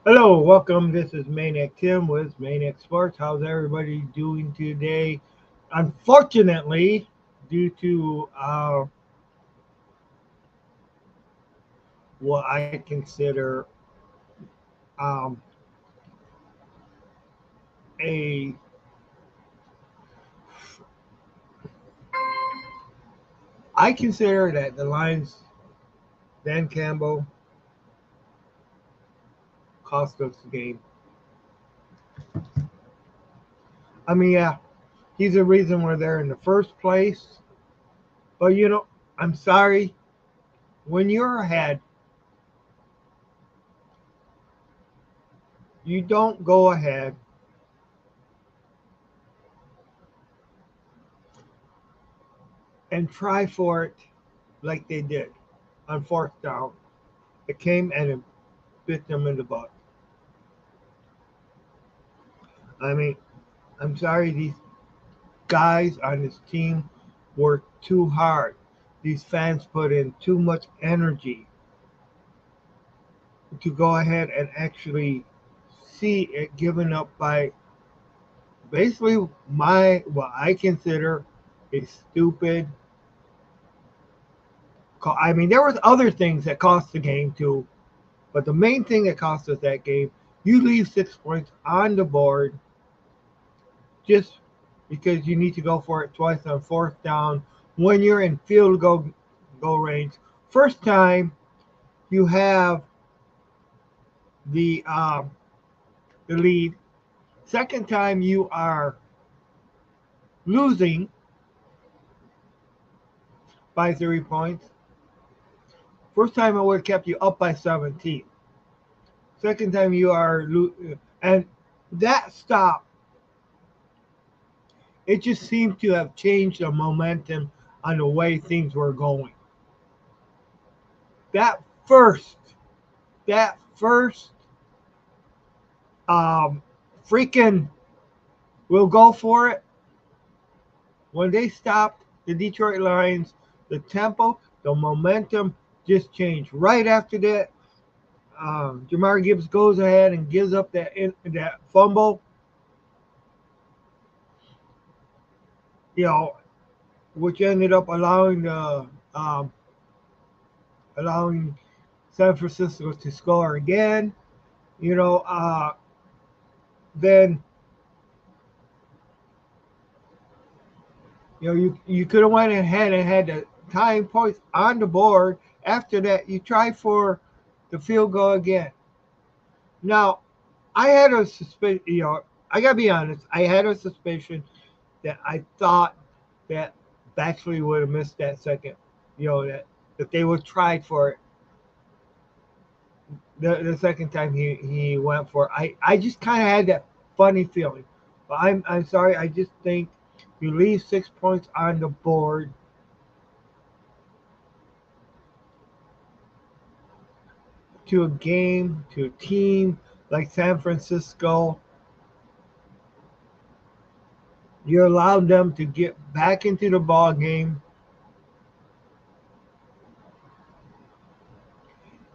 Hello, welcome. This is Maniac Tim with Maniac Sports. How's everybody doing today? Unfortunately, due to what I consider um, a, I consider that the Lions, Dan Campbell, cost us the game. I mean, yeah, he's the reason we're there in the first place. But I'm sorry. When you're ahead, you don't go ahead and try for it like they did on fourth down. It came and it bit them in the butt. I mean, I'm sorry, these guys on this team worked too hard. These fans put in too much energy to go ahead and actually see it given up by basically my what I consider a stupid call. I mean, there was other things that cost the game too, but the main thing that cost us that game, you leave 6 points on the board just because you need to go for it twice on fourth down when you're in field goal range. First time you have the um, the lead. Second time you are losing by 3 points. First time it would have kept you up by 17. Second time you are and that stop. It just seemed to have changed the momentum on the way things were going. That first, that first um, freaking will go for it. When they stopped the Detroit Lions, the tempo, the momentum just changed. Right after that, Jamar Gibbs goes ahead and gives up that fumble. You know, which ended up um, allowing San Francisco to score again. You know, then you could have went ahead and had the tying points on the board. After that, you try for the field goal again. Now, I had a suspicion. I gotta be honest. I had a suspicion that I thought that Baxley would have missed that second. That they would try for it the second time he went for it. I just kind of had that funny feeling. But I'm sorry. I just think you leave 6 points on the board to a game, to a team like San Francisco. You allowed them to get back into the ball game,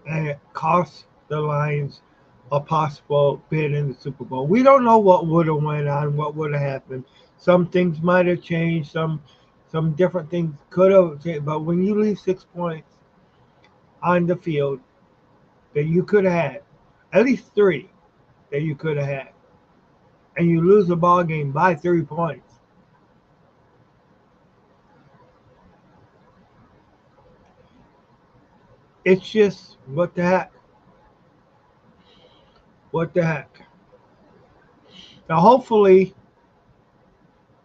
and it cost the Lions a possible bid in the Super Bowl. We don't know what would have went on, what would have happened. Some things might have changed. Some different things could have changed. But when you leave 6 points on the field that you could have had, at least three that you could have had, and you lose the ball game by 3 points, it's just what the heck? What the heck? Now, hopefully,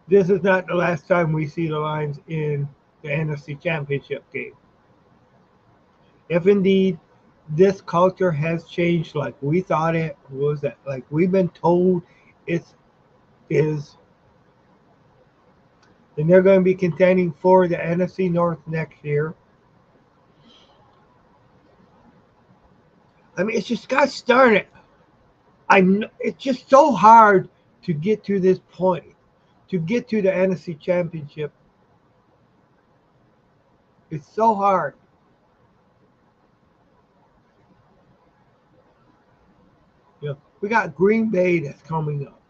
this is not the last time we see the Lions in the NFC Championship game. If indeed this culture has changed like we thought it was, that like we've been told it is, then they're going to be contending for the NFC North next year. I mean, it's just got started. It's just so hard to get to this point, to get to the NFC Championship. It's so hard. We got Green Bay that's coming up.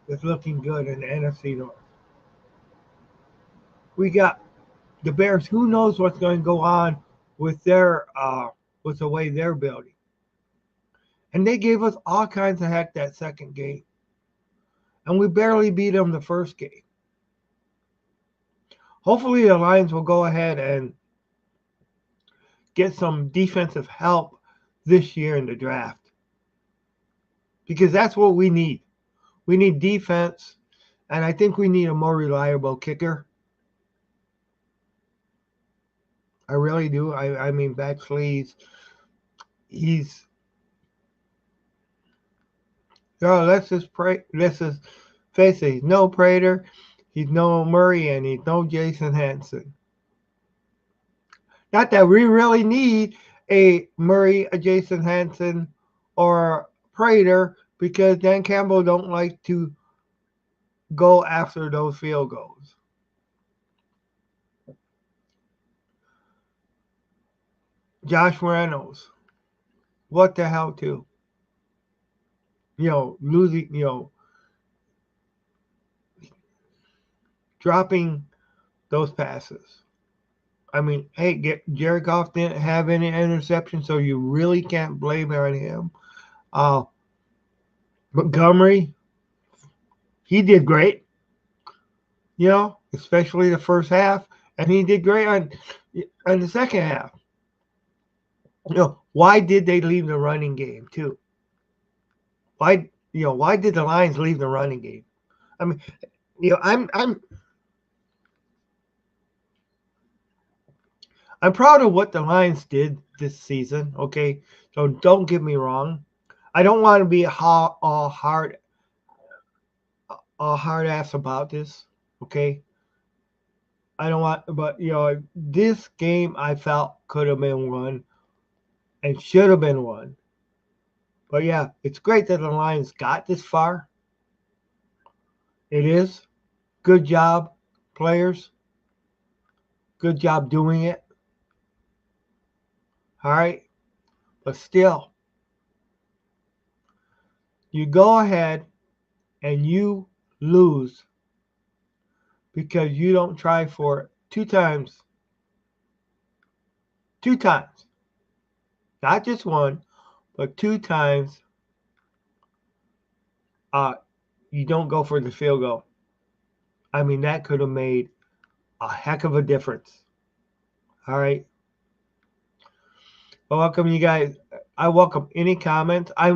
That's looking good in the NFC North. We got the Bears. Who knows what's going to go on with their with the way they're building? And they gave us all kinds of heck that second game, and we barely beat them the first game. Hopefully, the Lions will go ahead and get some defensive help this year in the draft because that's what we need. We need defense, and I think we need a more reliable kicker. I really do. I mean, Baxley, he's let's just pray. Let's just face it. He's no Prater, he's no Murray, and he's no Jason Hanson. Not that we really need a Murray, a Jason Hanson, or Prater because Dan Campbell don't like to go after those field goals. Josh Reynolds, what the hell, too? Losing, dropping those passes. I mean, hey, Jared Goff didn't have any interceptions, so you really can't blame it on him. Montgomery, he did great, especially the first half, and he did great on the second half. Why did they leave the running game too? Why did the Lions leave the running game? I mean, I'm proud of what the Lions did this season. Okay, so don't get me wrong. I don't want to be all hard ass about this. Okay, I don't want, but this game I felt could have been won and should have been won. But yeah, it's great that the Lions got this far. It is. Good job, players. Good job doing it. All right. But still, you go ahead and you lose because you don't try for it 2 times. 2 times. Not just one, but 2 times. You don't go for the field goal. I mean, that could have made a heck of a difference. All right. I welcome you guys. I welcome any comments. I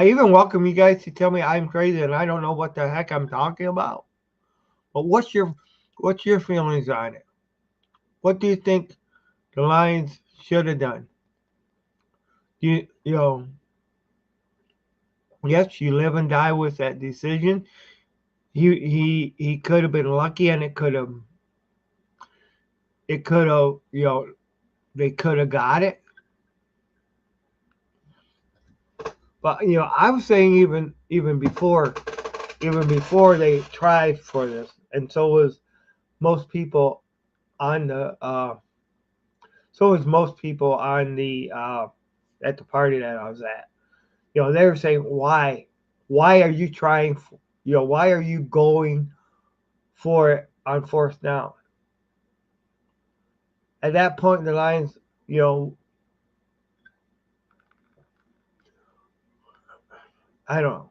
even welcome you guys to tell me I'm crazy and I don't know what the heck I'm talking about. But what's your feelings on it? What do you think the Lions should have done? Yes, you live and die with that decision. He could have been lucky, and they could have they could have got it. But I was saying even before they tried for this, and so was most people on the at the party that I was at. They were saying why are you trying? Why are you going for it on fourth down? At that point, the Lions, I don't know.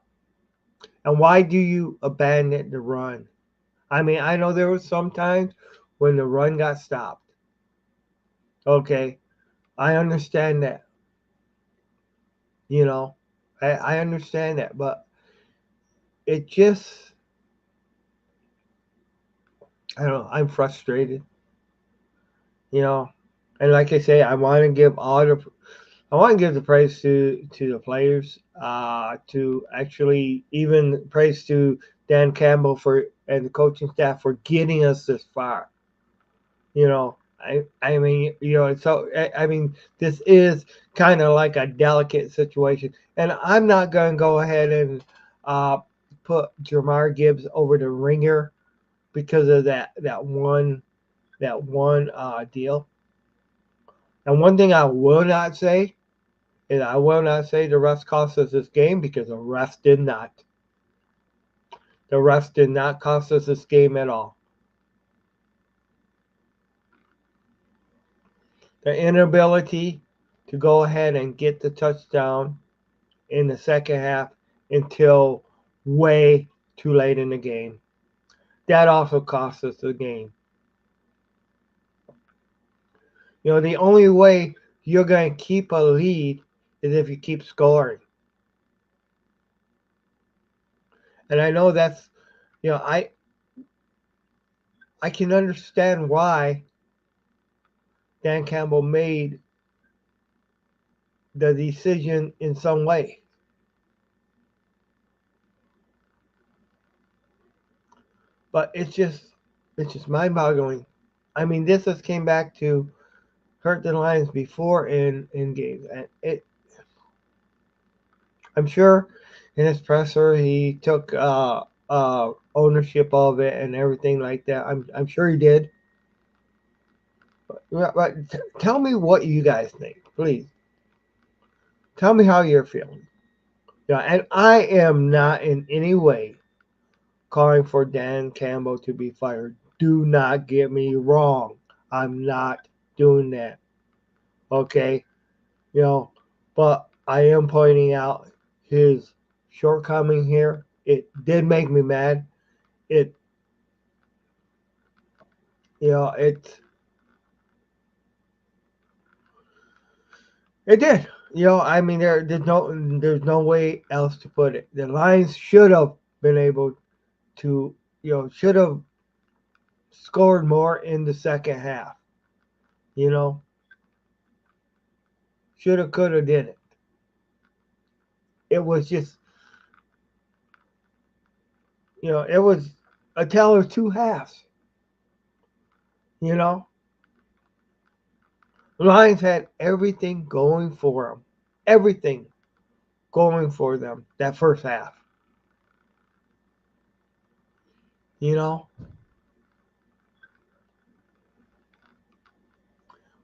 And why do you abandon the run? I mean, I know there was some times when the run got stopped. Okay, I understand that. I understand that, but it just, I don't know. I'm frustrated. And like I say, I want to give the praise to the players, to actually even praise to Dan Campbell and the coaching staff for getting us this far. I mean, so I mean, this is kind of like a delicate situation, and I'm not going to go ahead and put Jahmyr Gibbs over the ringer because of that one deal. And one thing I will not say And I will not say the refs cost us this game because the refs did not. The refs did not cost us this game at all. The inability to go ahead and get the touchdown in the second half until way too late in the game. That also cost us the game. You know, the only way you're going to keep a lead is if you keep scoring. And I know that's, you know, I can understand why Dan Campbell made the decision in some way. But it's just mind-boggling. I mean, this has came back to hurt the Lions before in games, and I'm sure in his presser he took ownership of it and everything like that. I'm sure he did. But tell me what you guys think, please. Tell me how you're feeling. Yeah, and I am not in any way calling for Dan Campbell to be fired. Do not get me wrong. I'm not doing that. Okay? You know, but I am pointing out his shortcoming here. It did make me mad. It, you know, it did. You know, I mean, there's no way else to put it. The Lions should have been able to, you know, should have scored more in the second half. You know, should have, could have, did it. It was just, you know, it was a tale of two halves. You know, the Lions had everything going for them, everything going for them that first half. You know,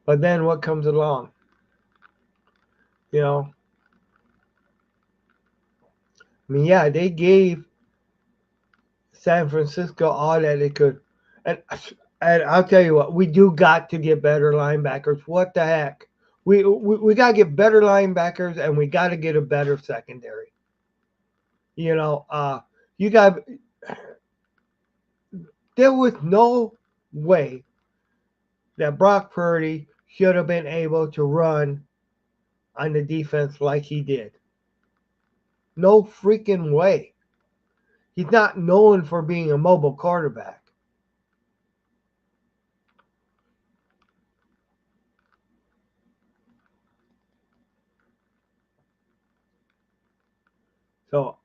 but then what comes along? You know, I mean, yeah, they gave San Francisco all that they could, and I'll tell you what, we do got to get better linebackers. What the heck? We got to get better linebackers, and we got to get a better secondary. You know, you got there was no way that Brock Purdy should have been able to run on the defense like he did. No freaking way. He's not known for being a mobile quarterback. So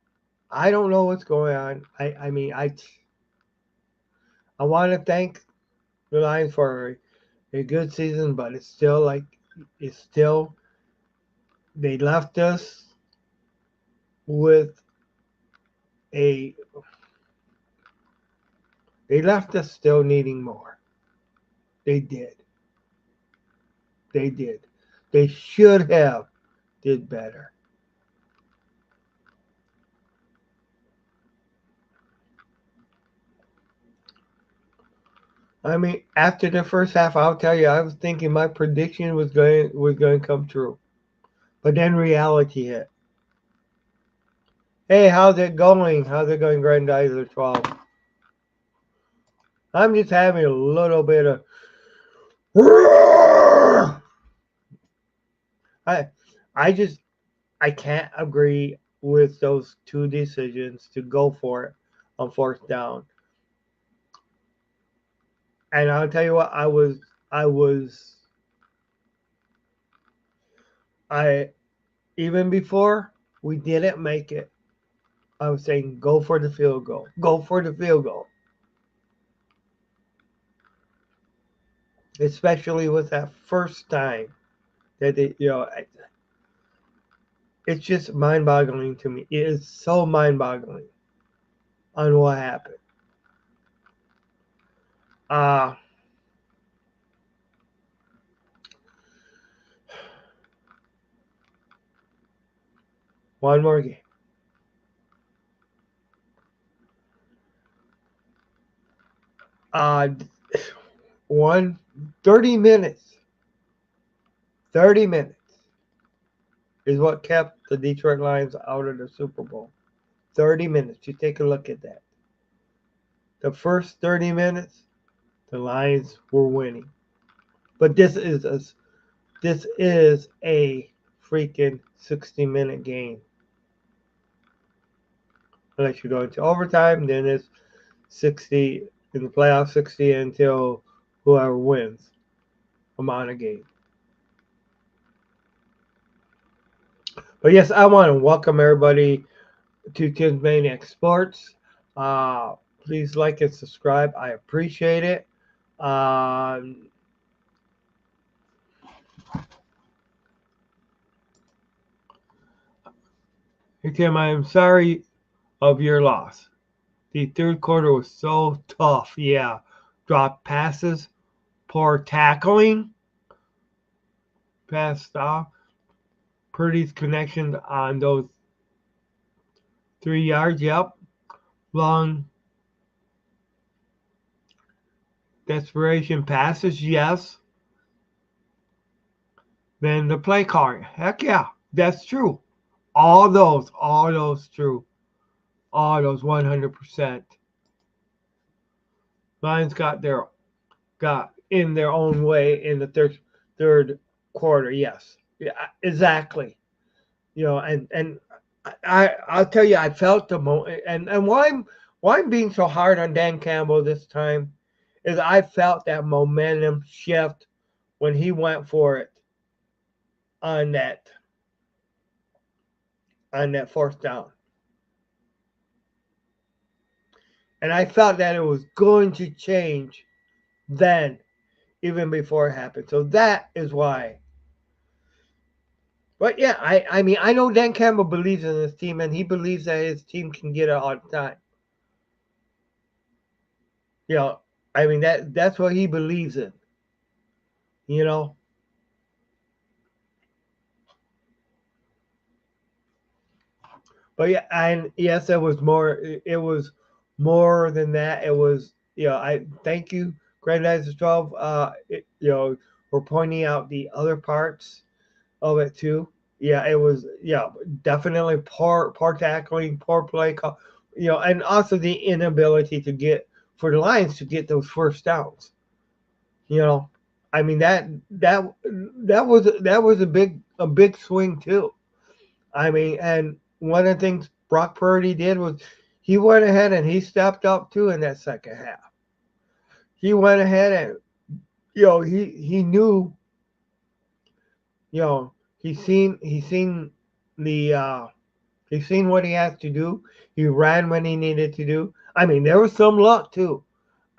I don't know what's going on. I mean, I want to thank the Lions for a good season, but it's still like it's still they left us with a they left us still needing more. They did. They did. They should have did better. I mean, after the first half, I'll tell you, I was thinking my prediction was going to come true, but then reality hit. Hey, how's it going? How's it going, Grandizer 12? I'm just having a little bit of. I, I just I can't agree with those two decisions to go for it on fourth down. And I'll tell you what, I even before we didn't make it, I was saying go for the field goal, go for the field goal. Especially with that first time that they, you know, it's just mind-boggling to me. It is so mind-boggling on what happened. Uh One more game. 30 minutes. 30 minutes is what kept the Detroit Lions out of the Super Bowl. 30 minutes. You take a look at that. The first 30 minutes, the Lions were winning. But this is a freaking 60-minute game. Unless you go into overtime, then it's 60 in the playoffs, 60 until whoever wins amount of game. But yes, I want to welcome everybody to Tim's Maniac Sports. Please like and subscribe. I appreciate it. Hey Tim, I am sorry of your loss. The third quarter was so tough. Yeah, dropped passes, poor tackling, pass stop. Purdy's connection on those 3 yards. Yep. Long desperation passes. Yes. Then the play calling. Heck yeah, that's true. All those true. All those 100%. Lions got in their own way in the third quarter. Yes. Yeah, exactly. And I'll tell you, I felt the moment, and why I'm being so hard on Dan Campbell this time is I felt that momentum shift when he went for it on that fourth down, and I felt that it was going to change then, even before it happened. So that is why. But yeah, I mean I know Dan Campbell believes in his team, and he believes that his team can get it all the time. You know, I mean that's what he believes in. You know. But yeah, and yes, it was more. It was more than that. It was, I thank you, Grand Knights 12. For pointing out the other parts of it too. Yeah, it was. Yeah, definitely poor tackling, poor play call. And also the inability to get for the Lions to get those first downs. You know, I mean that was a big swing too. I mean, and one of the things Brock Purdy did was he went ahead and he stepped up too in that second half. He went ahead and he knew, he seen the he seen what he had to do. He ran when he needed to do. I mean, there was some luck too.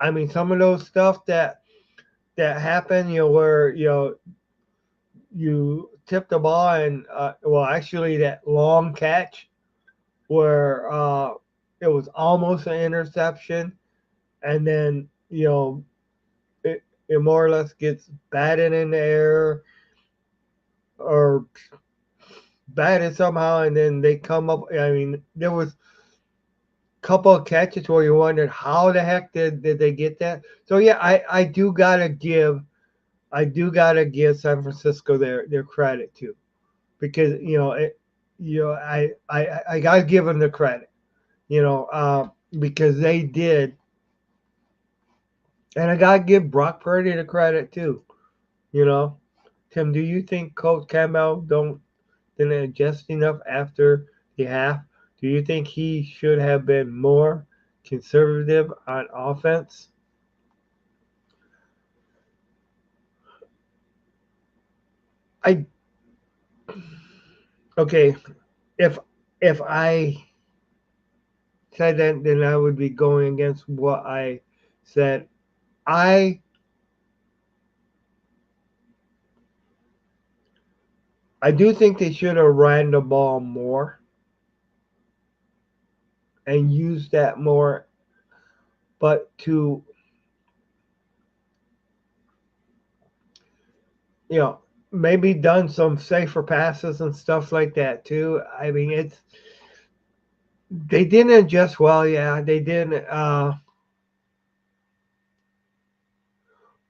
I mean, some of those stuff that happened, where you tip the ball and actually that long catch where it was almost an interception, and then it more or less gets batted in the air or batted somehow, and then they come up. I mean, there was a couple of catches where you wondered how the heck did they get that. So yeah, I do gotta give San Francisco their credit too, because I gotta give them the credit, because they did. And I gotta give Brock Purdy the credit too. You know, Tim, do you think Coach Campbell didn't adjust enough after the half? Do you think he should have been more conservative on offense? I okay. If I said that, then I would be going against what I said. I I do think they should have ran the ball more and used that more, but you know maybe done some safer passes and stuff like that too. I mean, it's they didn't adjust well. Yeah, they didn't.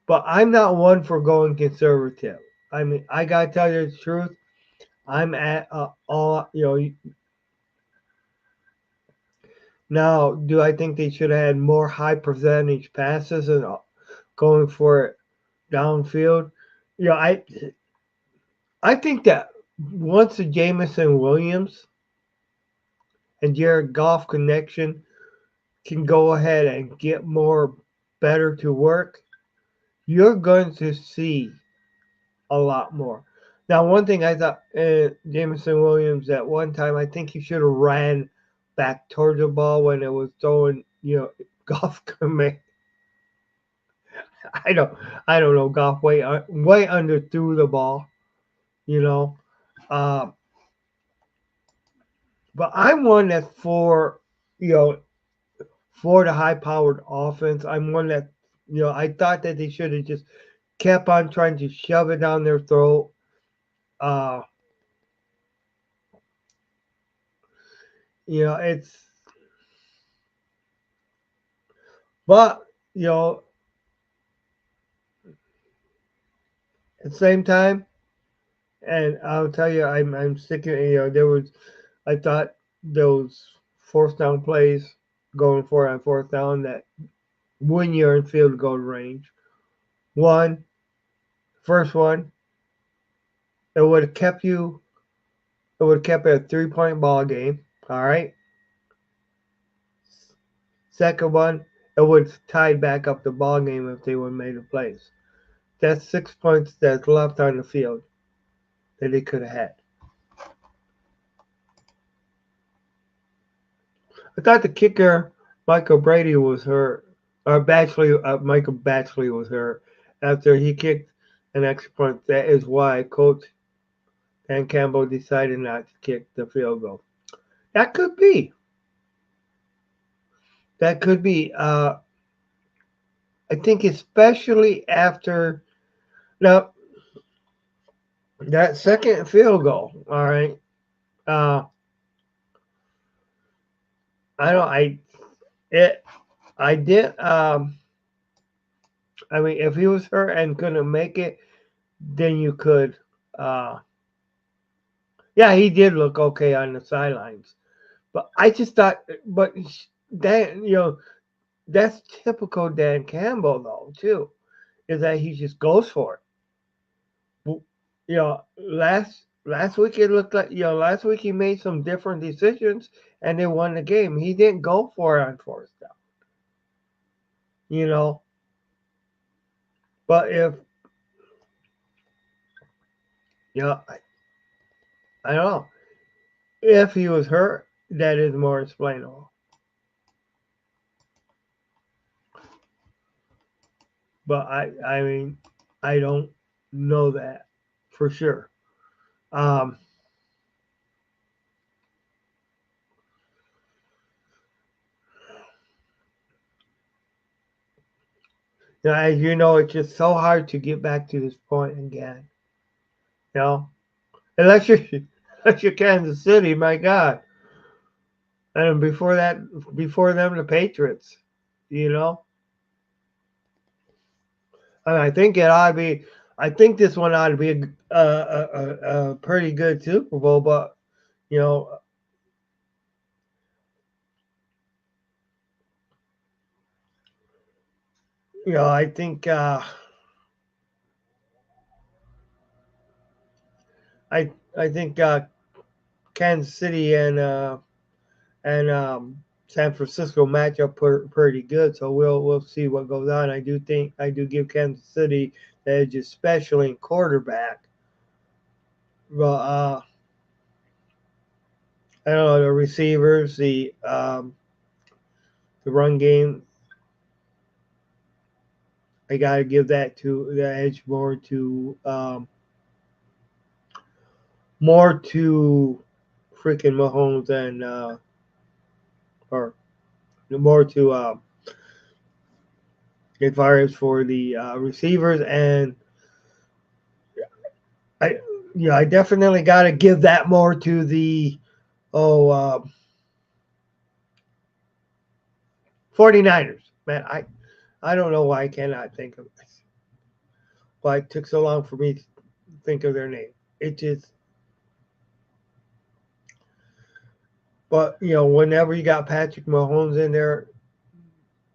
But I'm not one for going conservative. I mean, I gotta tell you the truth. I'm at all. Now, do I think they should have had more high percentage passes and going for it downfield? You know, I think that once the Jamison Williams and Jared Goff connection can go ahead and get more better to work, you're going to see a lot more. Now, one thing I thought Jamison Williams at one time, I think he should have ran back towards the ball when it was throwing, Goff command. I don't, I don't know. Goff way under threw the ball, you know. Uh, but I'm one that's you know, for the high-powered offense. I'm one that, I thought that they should have just kept on trying to shove it down their throat. Uh, it's, but you know, at the same time, and I'll tell you, I'm sticking. I thought those fourth down plays going for it on fourth down that when you're in field goal range. One, first one, it would have kept you. It would have kept it a 3-point ball game. All right. Second one, it would have tied back up the ball game if they would have made the plays. That's 6 points that's left on the field that they could have had. I thought the kicker Michael Brady was hurt, or Michael Batchley was hurt after he kicked an extra point. That is why Coach Dan Campbell decided not to kick the field goal. That could be. That could be. I think especially after now that second field goal. All right. Uh, I don't. It. I did. I mean, if he was hurt and couldn't make it, then you could. Uh, yeah, he did look okay on the sidelines, but I just thought, but Dan, that's typical Dan Campbell though too, is that he just goes for it. Last week it looked like last week he made some different decisions and they won the game. He didn't go for it on fourth down, you know. But if I don't know if he was hurt, that is more explainable. But I mean, I don't know that for sure. Um, as you know, it's just so hard to get back to this point again. You know, unless you're unless you're Kansas City, my God. And before that, before them, the Patriots. You know, and I think it ought to be. I think this one ought to be a pretty good Super Bowl, but you know, I think I think Kansas City and San Francisco match up pretty good. So we'll see what goes on. I do give Kansas City the edge, especially in quarterback. But I don't know the receivers, the run game. I gotta give that to the edge more to freaking Mahomes and or more to get fires for the receivers and I I definitely got to give that more to the oh 49ers. Man, I don't know why I cannot think of this. Why it took so long for me to think of their name. It just but whenever you got Patrick Mahomes in there,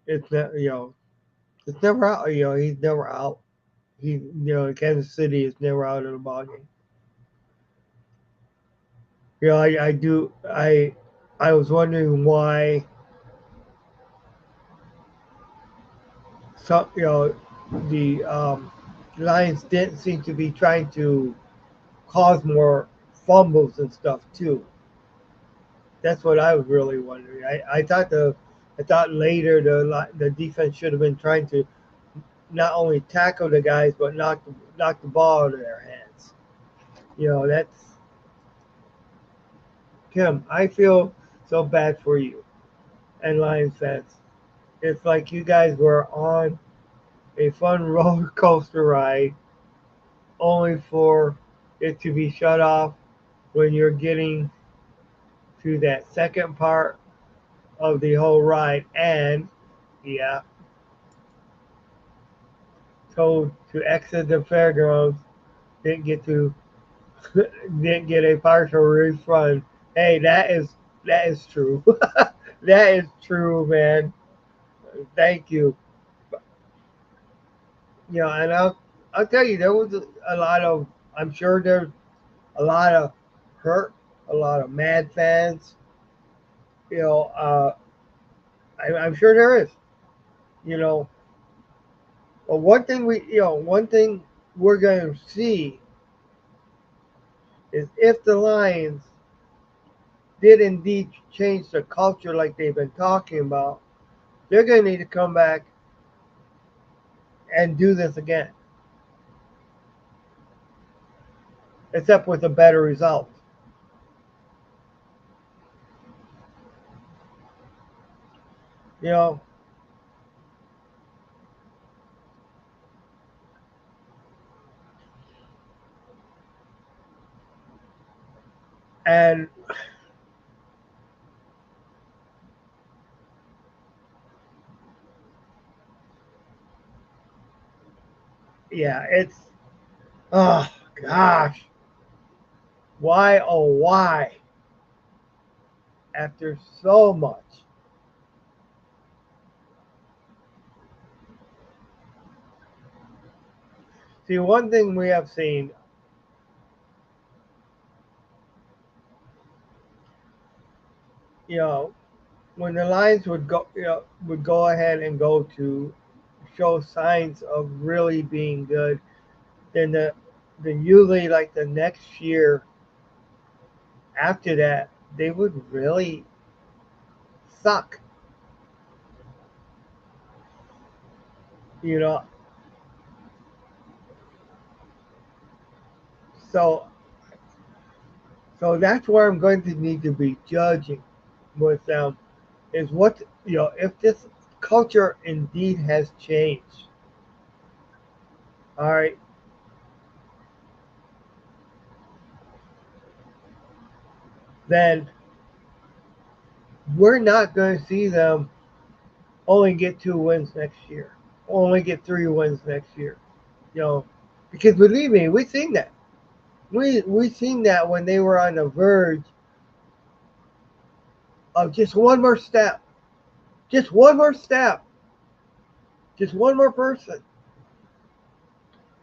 it's not it's never out. He's never out. Kansas City is never out of the ball game. I do I was wondering why some the Lions didn't seem to be trying to cause more fumbles and stuff too. That's what I was really wondering. I thought later the defense should have been trying to not only tackle the guys but knock the ball out of their hands. That's Kim. I feel so bad for you and Lions fans. It's like you guys were on a fun roller coaster ride only for it to be shut off when you're getting to that second part of the whole ride and yeah, told to exit the fairgrounds, didn't get to didn't get a partial refund. Hey, that is true. That is true, man. Thank you. And I'll tell you, there was a lot of. I'm sure there's a lot of hurt, a lot of mad fans. You know, uh, I'm sure there is. You know, but one thing we're going to see is if the Lions did indeed change the culture like they've been talking about, they're going to need to come back and do this again, except with a better result. You know, and yeah, it's oh gosh, why oh why after so much. See, one thing we have seen, you know, when the Lions would go ahead and go to show signs of really being good, then then usually like the next year after that they would really suck. You know, so that's where I'm going to need to be judging with them is what if this culture indeed has changed. All right, then we're not going to see them only get 2 wins next year, only get 3 wins next year. You know, because believe me, we've seen that. We seen that when they were on the verge of just one more step, just one more step, just one more person,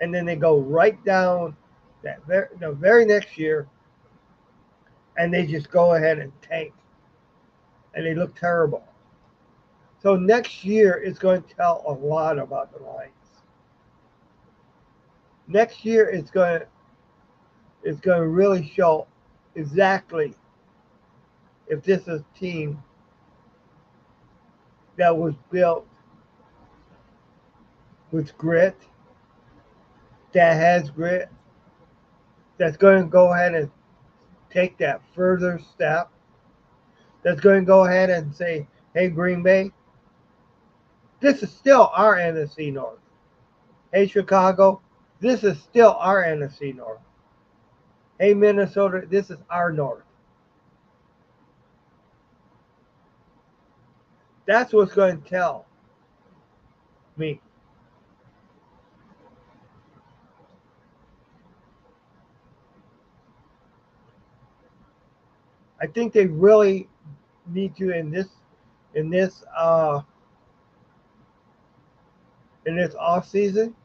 and then they go right down the very next year, and they just go ahead and tank, and they look terrible. So next year is going to tell a lot about the Lions. Next year is going to really show exactly if this is a team that was built with grit, that has grit, that's going to go ahead and take that further step, that's going to go ahead and say, hey, Green Bay, this is still our NFC North. Hey, Chicago, this is still our NFC North. Hey, Minnesota, this is our North. That's what's going to tell me. I think they really need to in this uh in this off season.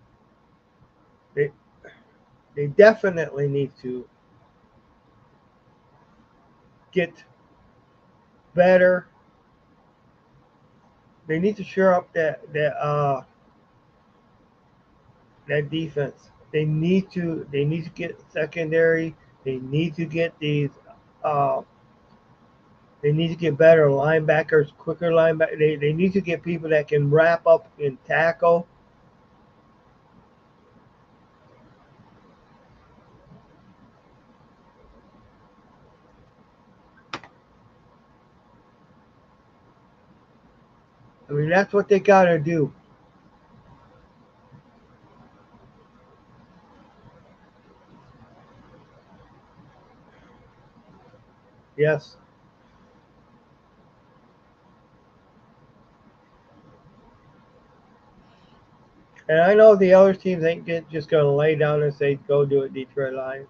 They they definitely need to get better. They need to shore up that defense. They need to get secondary. They need to get these uh they need to get better linebackers, quicker linebackers. They need to get people that can wrap up and tackle. I mean, that's what they got to do. Yes. And I know the other teams ain't just going to lay down and say, go do it, Detroit Lions.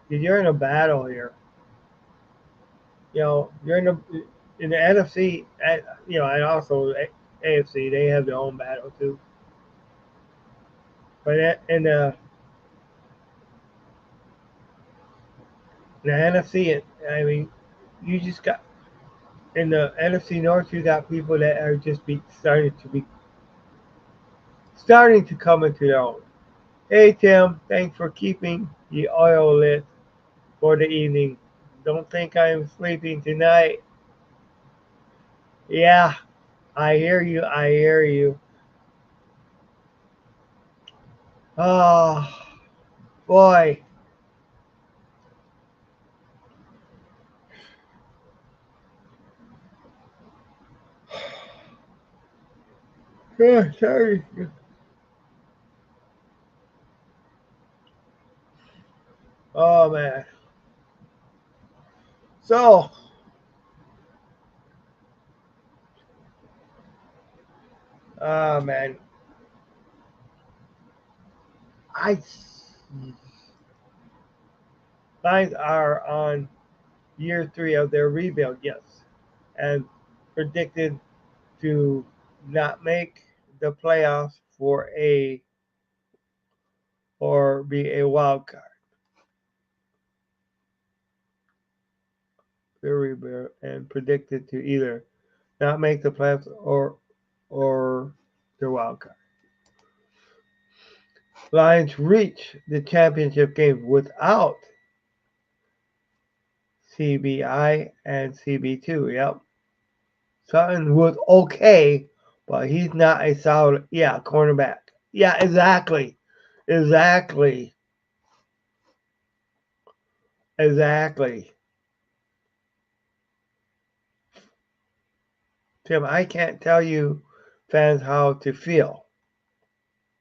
Because you're in a battle here. You're in the NFC, and also AFC, they have their own battle too. But in the NFC, I mean, you just got in the NFC North, you got people that are just starting to come into their own. Hey Tim, thanks for keeping the oil lit for the evening. Don't think I'm sleeping tonight. Yeah, I hear you. I hear you. Oh boy. Yeah, sorry. Oh man. So, oh man, I Lions are on year 3 of their rebuild. Yes, and predicted to not make the playoffs or be a wild card. Their rebuild and predicted to either not make the playoffs or the wild card. Lions reach the championship game without CBI and CB2. Yep. Sutton was okay, but he's not a solid, cornerback. Yeah, exactly. Exactly. Exactly. Tim, I can't tell you fans how to feel.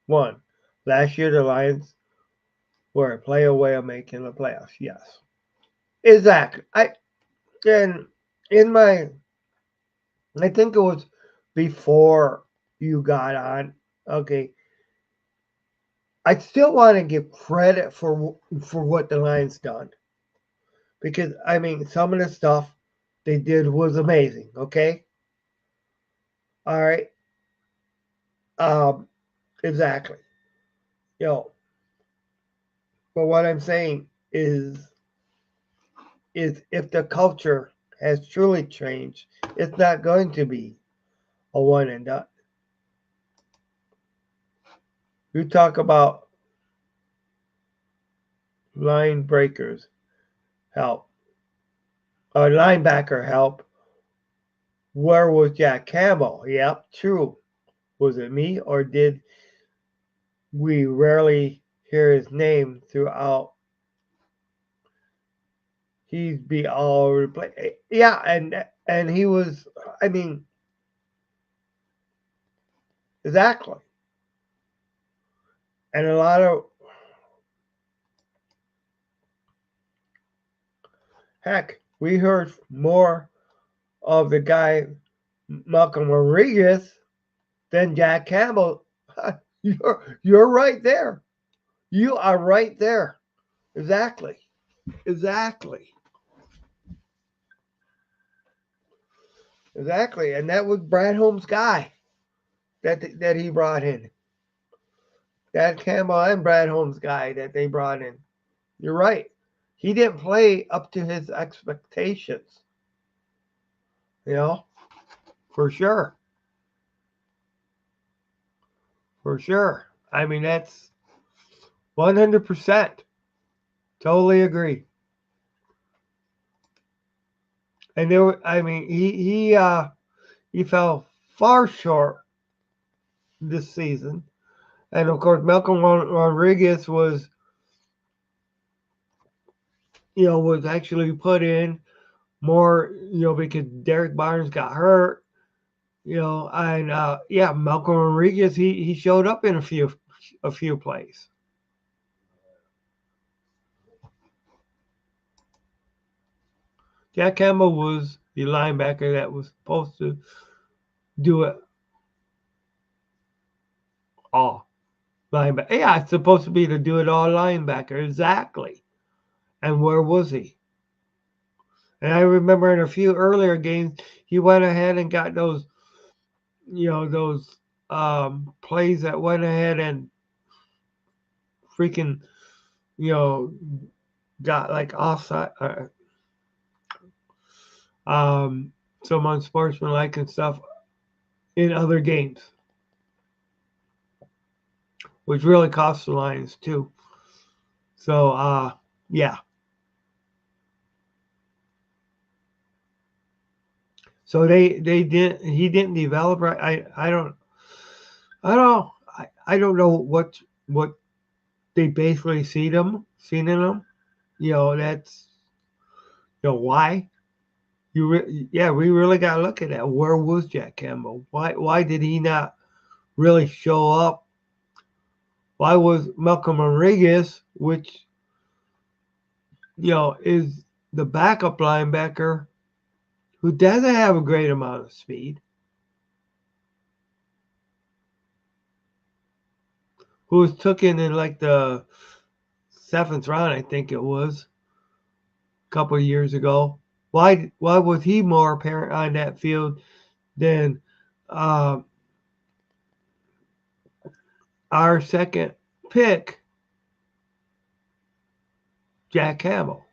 One, last year the Lions were a play away of making the playoffs. Yes. Exactly. And in my I think it was before you got on. Okay, I still want to give credit for what the Lions done because I mean some of the stuff they did was amazing. Okay, all right, um, exactly. You know, but what I'm saying is if the culture has truly changed, it's not going to be a one and done. You talk about line breakers help, linebacker help. Where was Jack Campbell? Yep, true. Was it me or did we rarely hear his name throughout? He'd be all over the place. Yeah, and he was. I mean, exactly. And a lot of Heck, we heard more of the guy Malcolm Rodriguez than Jack Campbell. You're right there. You are right there. Exactly. Exactly. Exactly. And that was Brad Holmes' guy that he brought in. That Campbell and Brad Holmes guy that they brought in. You're right. He didn't play up to his expectations. You know, for sure. For sure. I mean, that's 100%. Totally agree. And there, I mean, he fell far short this season. And of course, Malcolm Rodriguez was actually put in more, because Derek Barnes got hurt, and yeah, Malcolm Rodriguez, he showed up in a few plays. Jack Campbell was the linebacker that was supposed to do it all. Linebacker. Yeah, it's supposed to be to do it all linebacker. Exactly. And where was he? And I remember in a few earlier games, he went ahead and got those plays that went ahead and freaking, you know, got like offside, um, some unsportsmanlike and stuff in other games, which really cost the Lions too. So, yeah. So they did he didn't develop right. I don't know what they basically seen in them. That's why yeah, we really got to look at that. Where was Jack Campbell? Why did he not really show up? Why was Malcolm Rodriguez, which is the backup linebacker, who doesn't have a great amount of speed, who was taken in like the seventh round, I think it was, a couple of years ago. Why was he more apparent on that field than uh, our second pick, Jack Campbell?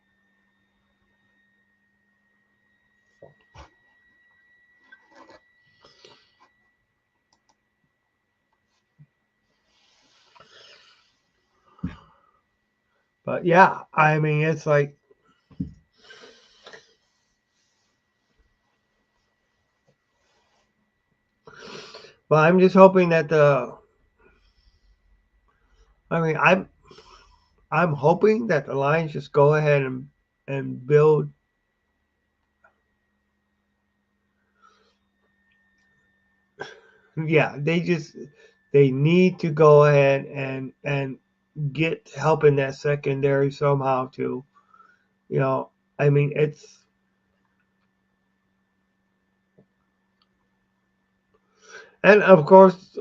But yeah, I mean, it's like, but I'm just hoping that I mean, I'm hoping that the Lions just go ahead and build. Yeah, they need to go ahead and get help in that secondary somehow too. You know, I mean, and of course,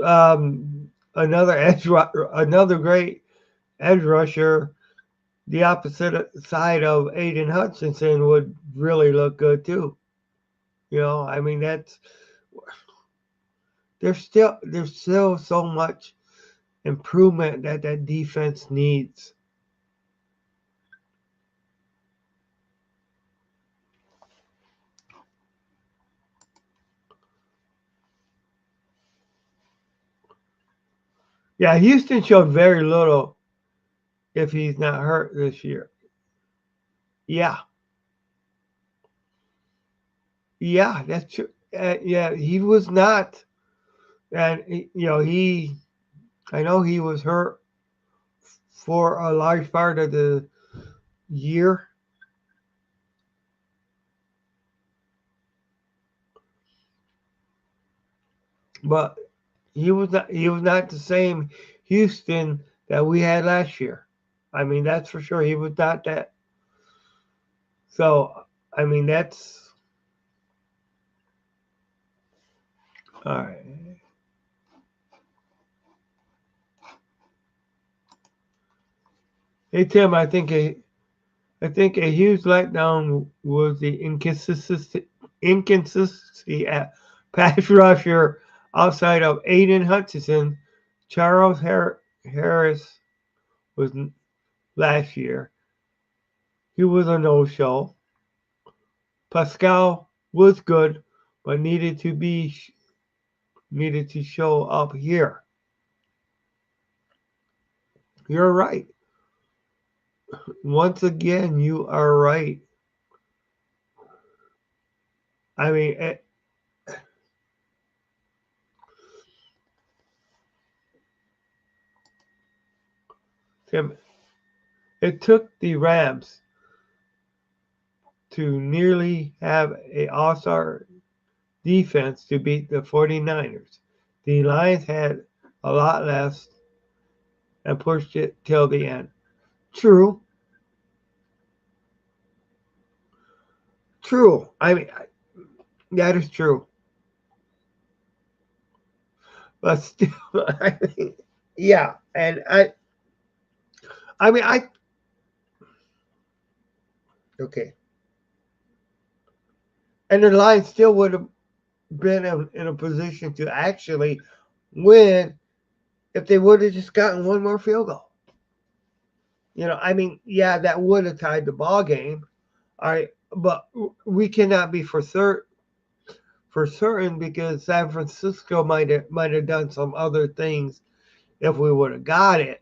another great edge rusher, the opposite side of Aiden Hutchinson would really look good too. I mean, there's still so much improvement that defense needs. Yeah, Houston showed very little if he's not hurt this year. Yeah, yeah, that's true. Yeah, he was not, and I know he was hurt for a large part of the year, but he was not the same Houston that we had last year. I mean, that's for sure. He was not that So, I mean, that's all right. Hey Tim, I think a huge letdown was the inconsistency at pass rusher outside of Aiden Hutchinson. Charles Harris was last year. He was a no-show. Pascal was good, but needed to show up here. You're right. Once again, you are right. I mean, Tim, it took the Rams to nearly have a all-star defense to beat the 49ers. The Lions had a lot less and pushed it till the end. True, true. I mean, that is true. But still, I mean, yeah. And I mean, okay. And the Lions still would have been in a position to actually win if they would have just gotten one more field goal. I mean, yeah, that would have tied the ball game. All right, but we cannot be for certain because San Francisco might have done some other things if we would have got it.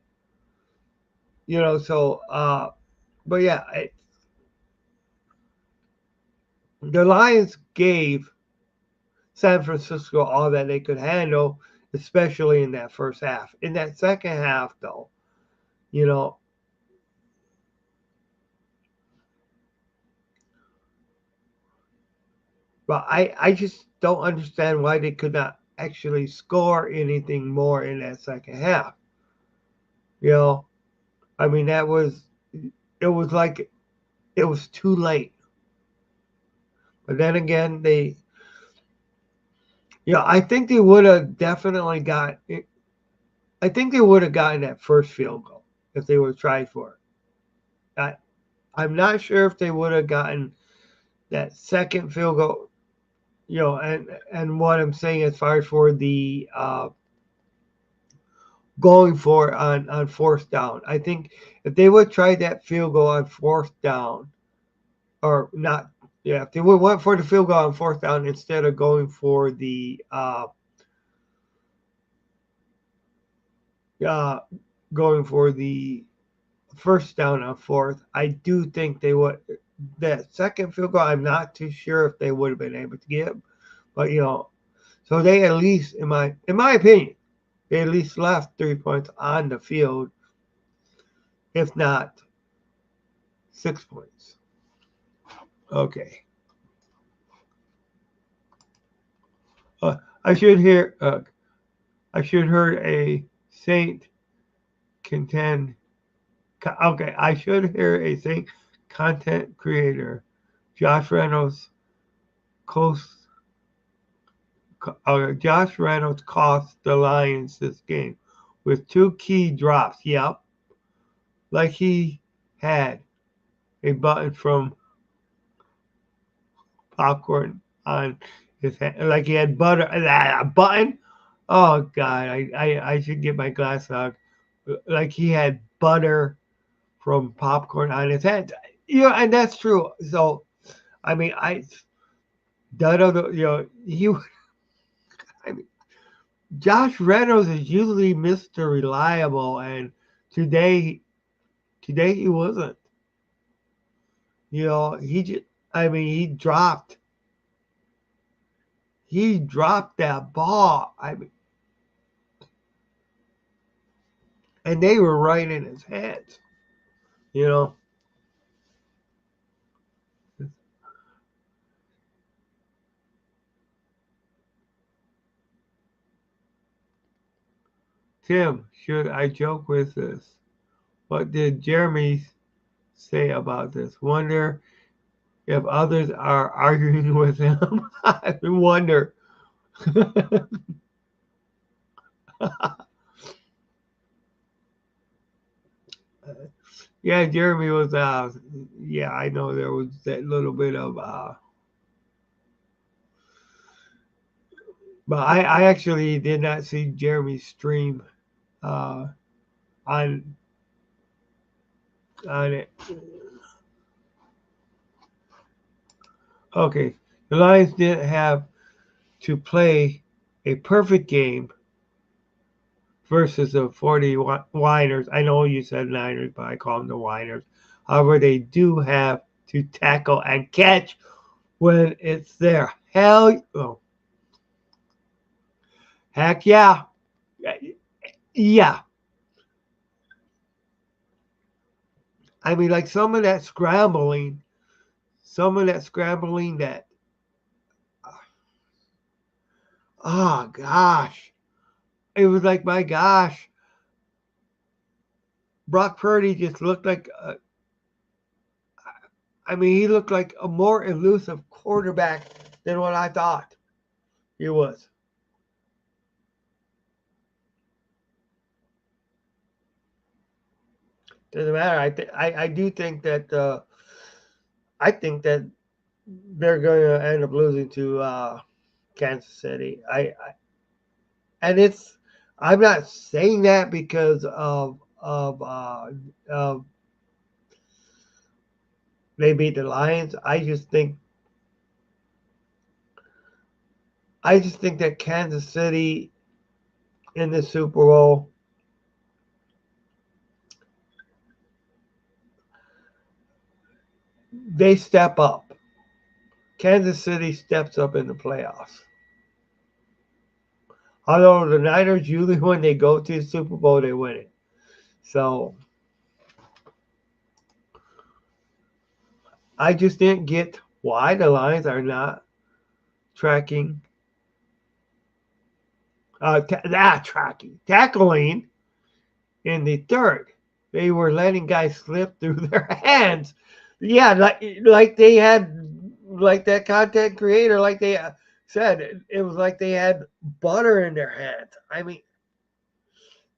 So but yeah, the Lions gave San Francisco all that they could handle, especially in that first half. In that second half, though, you know, but I just don't understand why they could not actually score anything more in that second half. You know, I mean, it was like it was too late. But then again, I think they would have definitely I think they would have gotten that first field goal if they would have tried for it. I'm not sure if they would have gotten that second field goal. And what I'm saying as far as for the going for it on fourth down, I think if they would try that field goal on fourth down, or not, yeah, if they would went for the field goal on fourth down instead of going for the uh, going for the first down on fourth, I do think they would. That second field goal, I'm not too sure if they would have been able to get, but so they at least, in my opinion, they at least left 3 points on the field, if not 6 points. Okay, uh, I should hear. I should heard a Saint contend. Okay, I should hear a Saint content creator, Josh Reynolds, coast Josh Reynolds cost the Lions this game with two key drops. Yep, like he had a button from popcorn on his head, like he had butter. A button. Oh God, I should get my glass out. Like he had butter from popcorn on his head. And that's true. So I mean, that other, he. I mean, Josh Reynolds is usually Mr. Reliable, and today today he wasn't. He just, I mean, he dropped that ball. I mean, and they were right in his hands. You know, Tim, should I joke with this? What did Jeremy say about this? Wonder if others are arguing with him. I wonder. Yeah, Jeremy was. Yeah, I know there was that little bit of. But I actually did not see Jeremy's stream uh, on on it. Okay, the Lions didn't have to play a perfect game versus the 40 Winers. I know you said Niners, but I call them the Winers. However, they do have to tackle and catch when it's there. Heck yeah. Yeah. I mean, like some of that scrambling that, oh gosh. It was like, my gosh, Brock Purdy just looked like, I mean, he looked like a more elusive quarterback than what I thought he was. Doesn't matter. I do think that I think that they're going to end up losing to Kansas City. And it's I'm not saying that because of they beat the Lions. I just think that Kansas City in the Super Bowl, they step up. Kansas City steps up in the playoffs. Although the Niners usually when they go to the Super Bowl they win it. So I just didn't get why the Lions are not tracking tackling in the third. They were letting guys slip through their hands. Yeah, like they had like that content creator, like they said, it was like they had butter in their hands. I mean,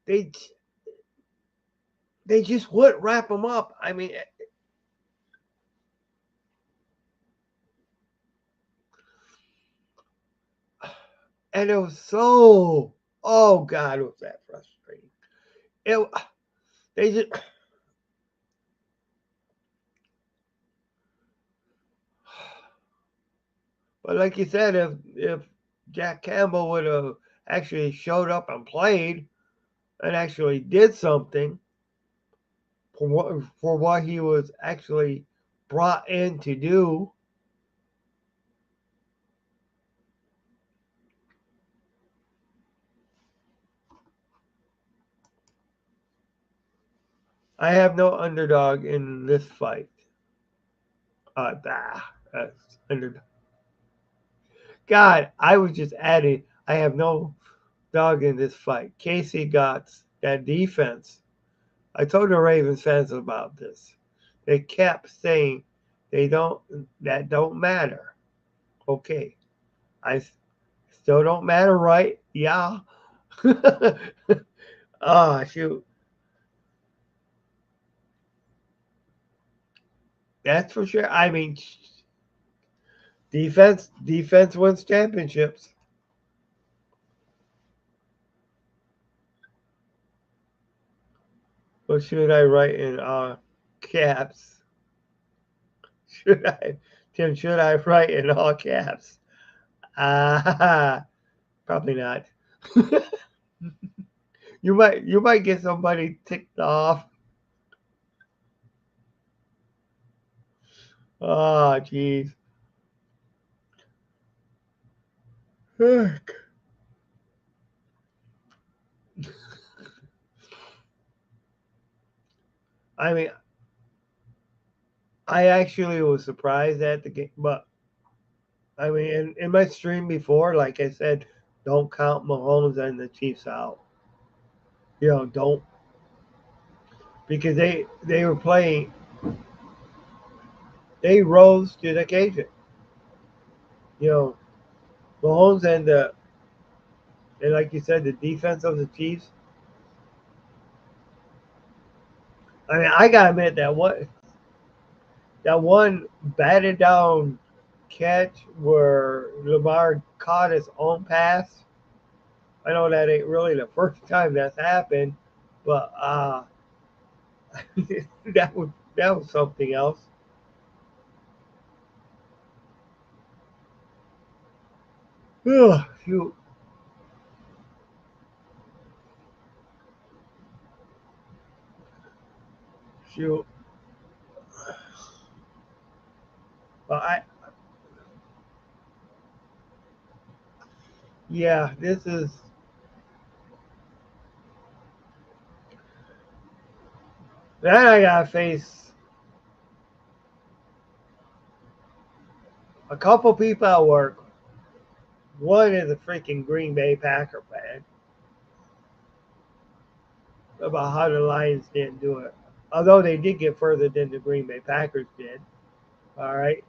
they they just wouldn't wrap them up. I mean, and it was so. Oh God, was that frustrating? It they just. But like you said, if Jack Campbell would have actually showed up and played and actually did something for what he was actually brought in to do, I have no underdog in this fight. That's underdog. God, I was just adding. I have no dog in this fight. Casey got that defense. I told the Ravens fans about this. They kept saying they don't that don't matter. Okay. I still don't matter, right? Yeah. Oh shoot. That's for sure. I mean defense wins championships. What should I write in caps? Should I Tim, should I write in all caps? Ah, probably not. You might get somebody ticked off. Oh, jeez. I mean, I actually was surprised at the game, but I mean, in my stream before, like I said, don't count Mahomes and the Chiefs out. Don't because they were playing they rose to the occasion. You know, Mahomes and like you said, the defense of the Chiefs. I mean, I gotta admit that one batted down catch where Lamar caught his own pass. I know that ain't really the first time that's happened, but that was something else. Ugh, shoot, shoot. I Yeah, this is. Then I gotta face a couple people at work. One is a freaking Green Bay Packer fan about how the Lions didn't do it. Although they did get further than the Green Bay Packers did. All right.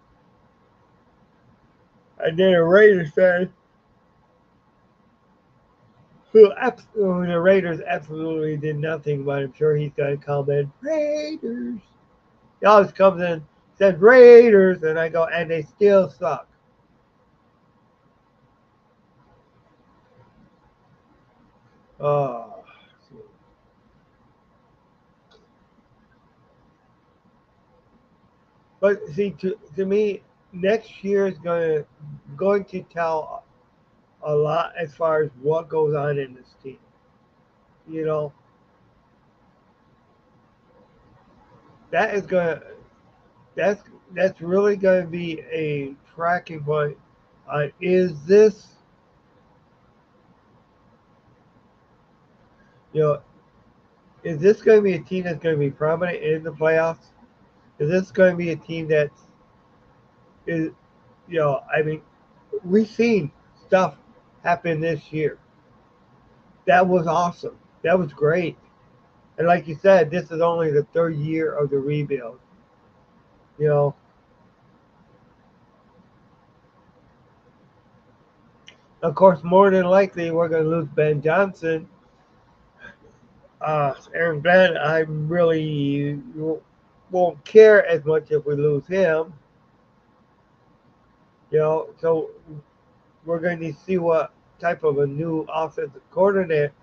And then a Raiders fan who the Raiders absolutely did nothing, but I'm sure he's going to comment, Raiders. He always comes in, says Raiders, and I go, and they still suck. Oh. But see, to me, next year is going to tell a lot as far as what goes on in this team. You know, that is gonna that's that's really gonna be a tracking point. Is this you know is this going to be a team that's going to be prominent in the playoffs? Is this going to be a team that's is I mean, we've seen stuff happen this year. That was awesome. That was great. And like you said, this is only the third year of the rebuild. You know, of course, more than likely we're going to lose Ben Johnson. Aaron Glenn, I really won't care as much if we lose him. So we're going to see what type of a new offensive coordinator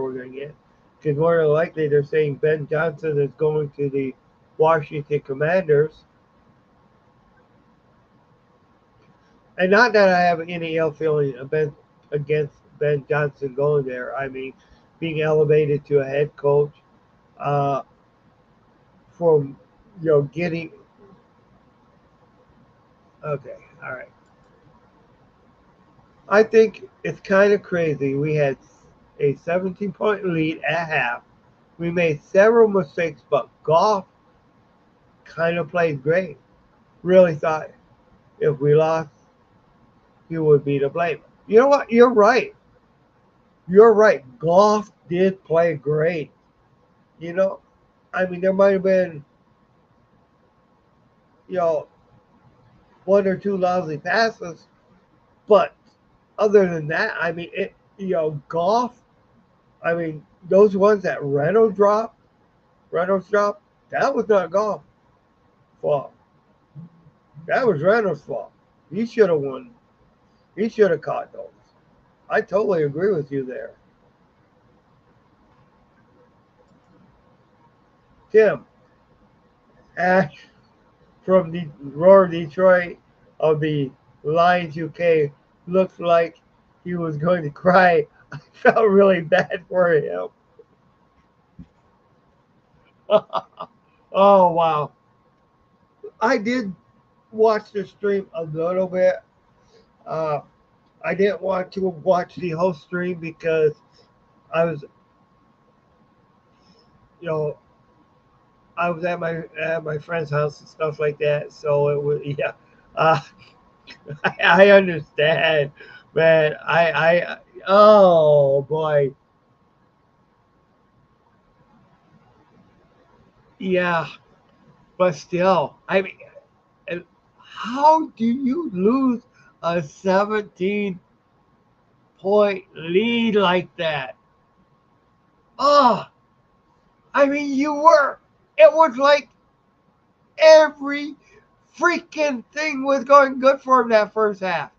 we're going to get. Because more than likely they're saying Ben Johnson is going to the Washington Commanders. And not that I have any ill feeling against Ben Johnson going there. I mean, being elevated to a head coach, uh, from getting okay, all right. I think it's kind of crazy. We had a 17-point lead at half. We made several mistakes, but Goff kind of played great. Really thought if we lost, he would be to blame. You know what? You're right. You're right. Goff did play great. You know, I mean, there might have been, you know, one or two lousy passes, but other than that, I mean, Goff. I mean, those ones that Reynolds dropped, that was not Goff's fault. That was Reynolds' fault. He should have won. He should have caught those. I totally agree with you there, Tim. Ash from the Roar Detroit of the Lions UK looked like he was going to cry. I felt really bad for him. Oh wow! I did watch the stream a little bit. Uh, I didn't want to watch the whole stream because I was, you know, I was at my friend's house and stuff like that. So it was, yeah. Uh, I understand, man. Oh boy, yeah. But still, I mean, and how do you lose a 17-point lead like that? Oh, I mean, it was like every freaking thing was going good for him that first half.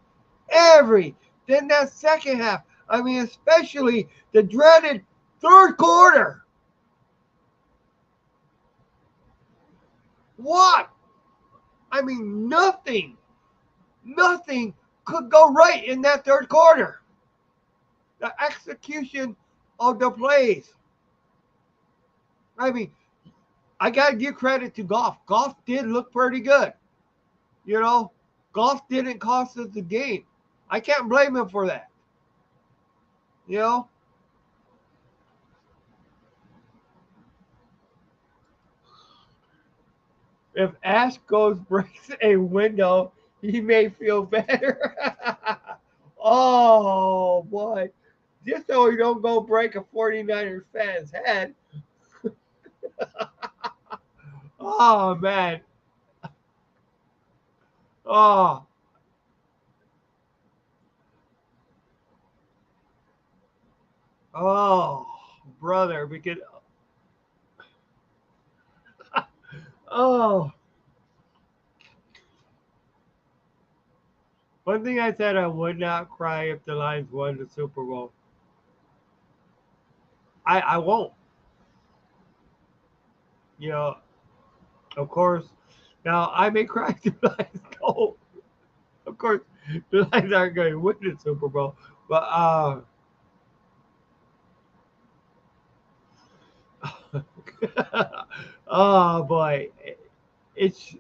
Every. Then that second half, I mean, especially the dreaded third quarter. What? I mean, nothing could go right in that third quarter. The execution of the plays. I mean, I got to give credit to Goff. Goff did look pretty good. You know, Goff didn't cost us the game. I can't blame him for that. You know, if Ash goes breaks a window, he may feel better. Oh boy. Just so he don't go break a 49ers fan's head. Oh man. Oh, oh, brother, because oh, one thing I said I would not cry if the Lions won the Super Bowl. I won't. You know, of course. Now I may cry if the Lions go. Of course, the Lions aren't going to win the Super Bowl, but oh boy, it's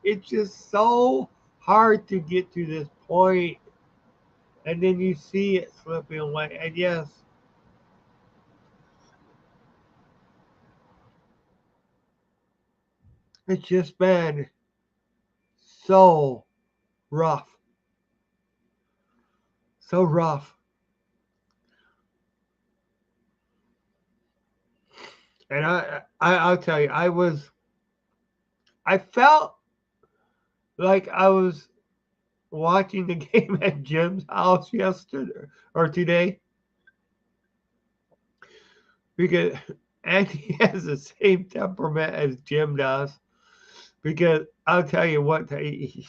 it's just so hard to get to this point, and then you see it slipping away. And yes, it's just been so rough, so rough. And I'll tell you, I felt like I was watching the game at Jim's house yesterday or today because Andy has the same temperament as Jim does. Because I'll tell you what, he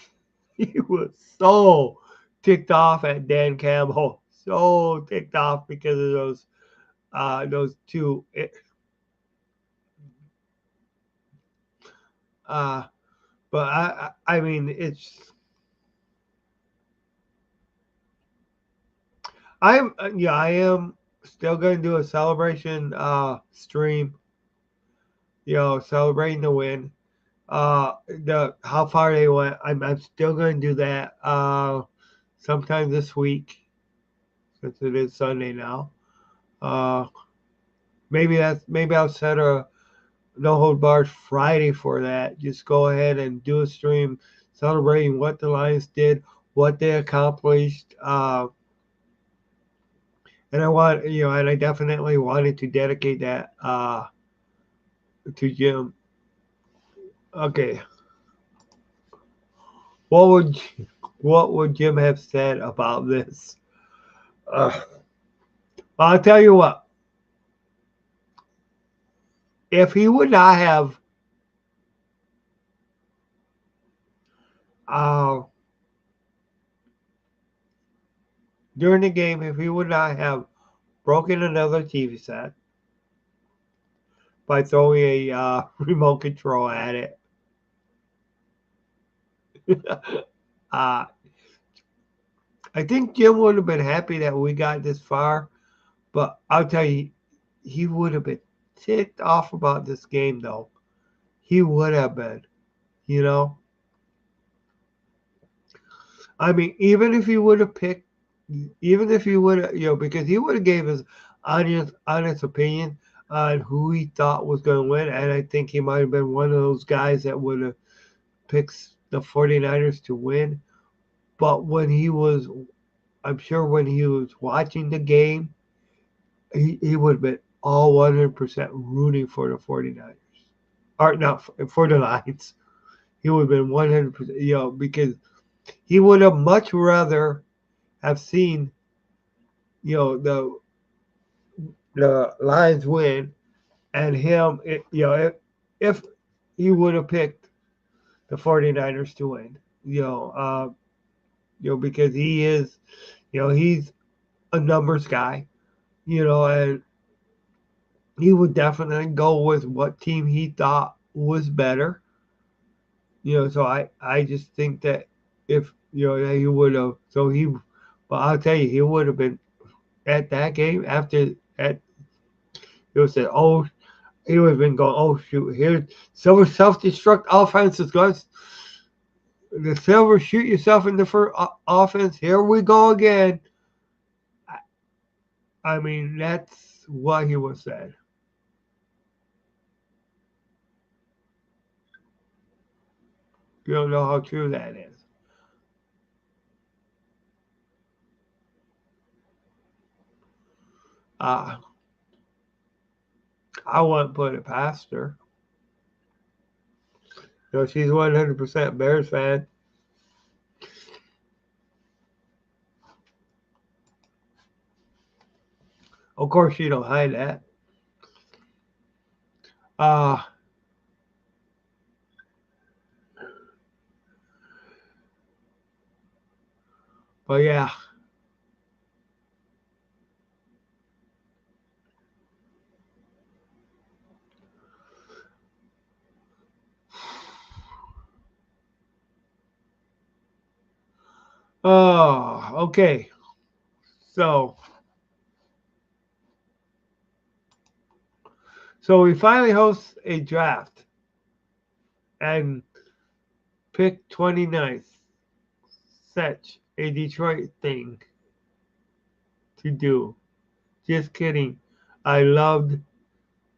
was so ticked off at Dan Campbell, so ticked off because of those two. Uh, but I mean, I am still going to do a celebration stream. Celebrating the win. The how far they went. I'm still going to do that. Sometime this week since it is Sunday now. Uh, maybe I'll set a no hold bars Friday for that. Just go ahead and do a stream celebrating what the Lions did, what they accomplished. And I definitely wanted to dedicate that to Jim. Okay, what would what would Jim have said about this? Uh, I'll tell you what. If he would not have uh, during the game, if he would not have broken another TV set by throwing a remote control at it, uh, I think Jim would have been happy that we got this far. But I'll tell you, he would have been ticked off about this game, though. He would have been, you know. I mean, even if he would have picked, even if he would have, because he would have gave his honest opinion on who he thought was going to win, and I think he might have been one of those guys that would have picked the 49ers to win. But I'm sure when he was watching the game, he would have been all 100% rooting for the 49ers. or not for the Lions. He would have been 100%, because he would have much rather have seen, the Lions win and him, if he would have picked the 49ers to win, because he is, he's a numbers guy, and he would definitely go with what team he thought was better. So I just think that if that he would have, but I'll tell you, he would have been at that game after at he would said, oh, he would have been going, oh shoot, here silver self-destruct offenses, guys. The silver shoot yourself in the first offense. Here we go again. I mean, that's what he was said. You don't know how true that is. Uh, I wouldn't put it past her. She's 100% Bears fan. Of course, she don't hide that. Uh, but yeah. Oh, okay. So, we finally host a draft and pick 29th. Such a Detroit thing to do. Just kidding. I loved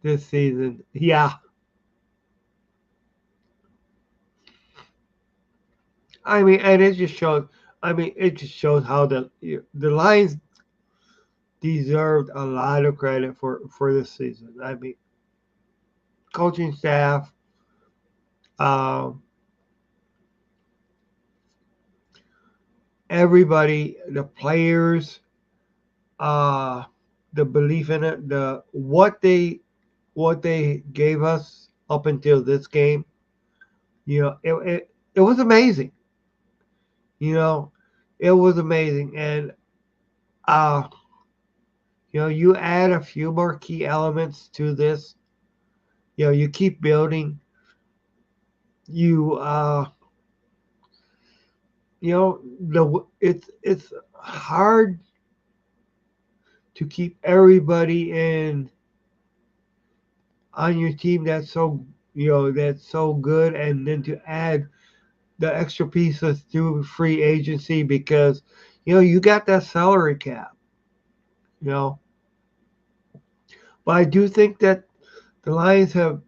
this season. Yeah. I mean, and it just shows. I mean, it just shows how the Lions deserved a lot of credit for this season. I mean, coaching staff, um, everybody, the players, uh, the belief in it, the what they gave us up until this game. It was amazing. You know, it was amazing, and uh, you add a few more key elements to this. You keep building. You the it's hard to keep everybody in on your team that's so good, and then to add the extra pieces through free agency because you got that salary cap. You know, but I do think that the Lions have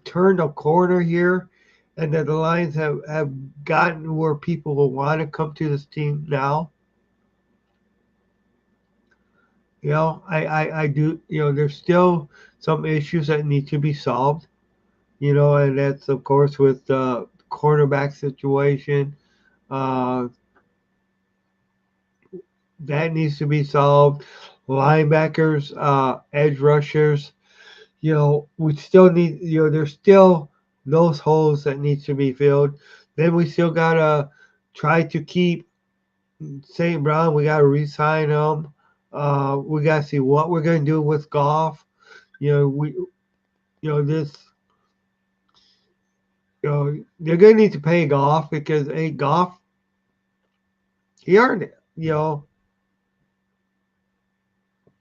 turned a corner here, and that the Lions have gotten where people will want to come to this team now. I do. There's still some issues that need to be solved. And that's of course with the cornerback situation. Uh, that needs to be solved. Linebackers, edge rushers. We still need. There's still those holes that need to be filled. Then we still gotta try to keep St. Brown. We gotta re-sign him. We gotta see what we're gonna do with Goff. We this they're gonna need to pay Goff because hey, Goff, he earned it.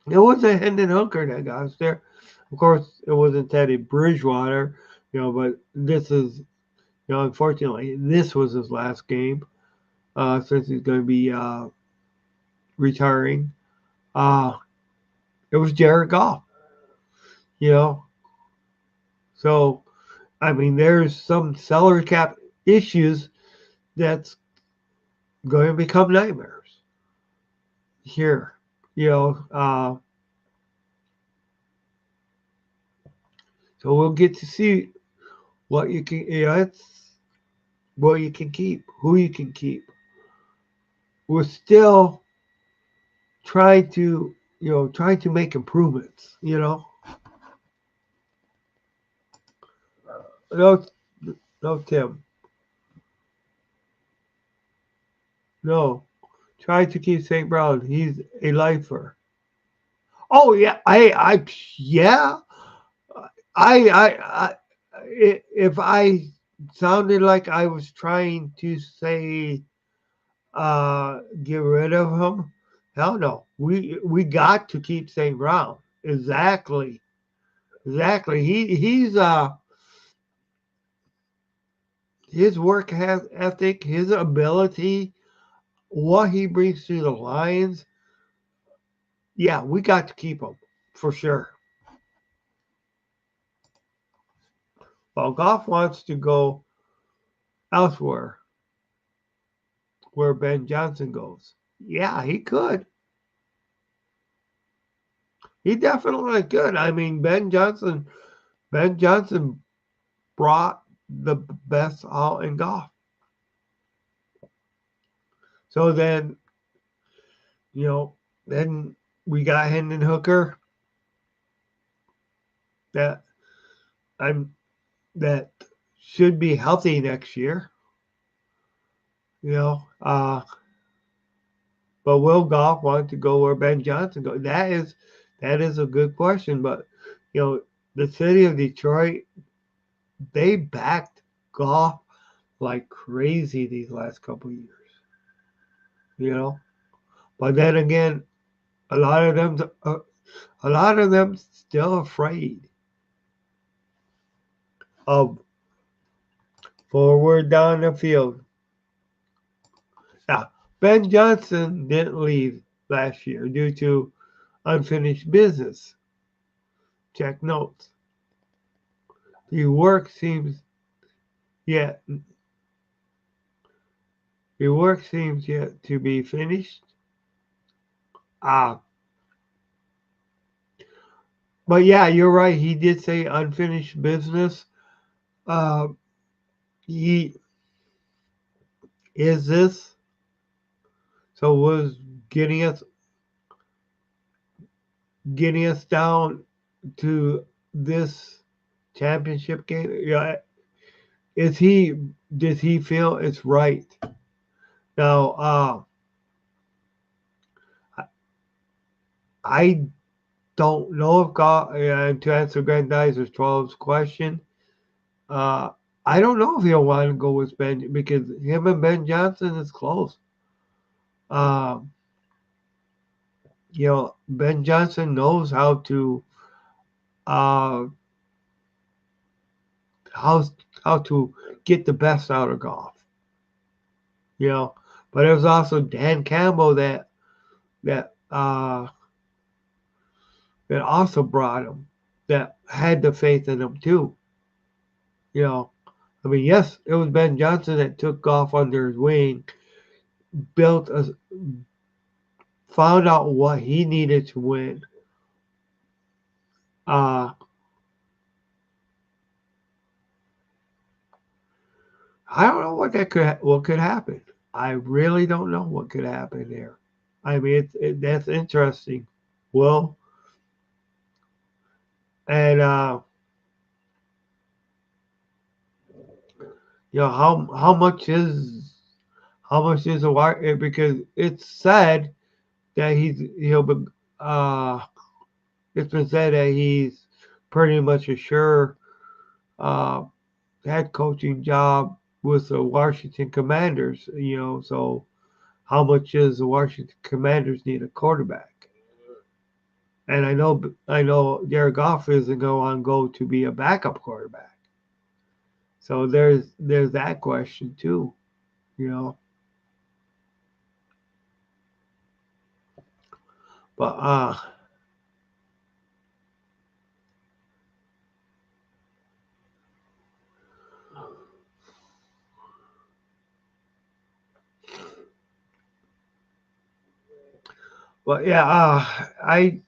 It wasn't Hendon Hooker that got us there. Of course, it wasn't Teddy Bridgewater. But this is unfortunately this was his last game since he's going to be retiring. Uh, it was Jared Goff. You know, so I mean, there's some salary cap issues that's going to become nightmares here. You know, so we'll get to see what you can, it's what you can keep, who you can keep. We're still trying to, trying to make improvements. No, no, Tim, no. Try to keep St. Brown. He's a lifer. Oh yeah, yeah. I, if I sounded like I was trying to say, get rid of him, hell no. We got to keep St. Brown. Exactly, exactly. His work ethic, his ability, what he brings to the Lions. Yeah, we got to keep him for sure. Well, Goff wants to go elsewhere where Ben Johnson goes. Yeah, he could. He definitely could. I mean, Ben Johnson brought the best out in golf. So then, you know, then we got Hendon Hooker that I'm that should be healthy next year. You know, but will Goff want to go where Ben Johnson goes? That is a good question. But you know, the city of Detroit, they backed Goff like crazy these last couple of years. You know, but then again, a lot of them, a lot of them still afraid of forward down the field. Now, Ben Johnson didn't leave last year due to unfinished business. Check notes. The work seems yet the work seems yet to be finished. Ah, but yeah, you're right. He did say unfinished business. Uh, he is this so was getting us getting us down to this championship game. Yeah, is he? Does he feel it's right now? I don't know if God. To answer Grand Dicer's 12's question, uh, I don't know if he'll want to go with Ben because him and Ben Johnson is close. Um, Ben Johnson knows uh, how how to get the best out of golf. You know, but there was also Dan Campbell that that also brought him, that had the faith in him too. You know, I mean, yes, it was Ben Johnson that took golf under his wing, built a, found out what he needed to win. Uh, I don't know what could happen. I really don't know what could happen there. I mean, that's interesting. Well, and how much is a wire? Because it's said that he'll be uh it's been said that he's pretty much a sure uh head coaching job with the Washington Commanders. So how much does the Washington Commanders need a quarterback? And I know Jared Goff isn't going to go to be a backup quarterback. So there's that question too. You know, but yeah, I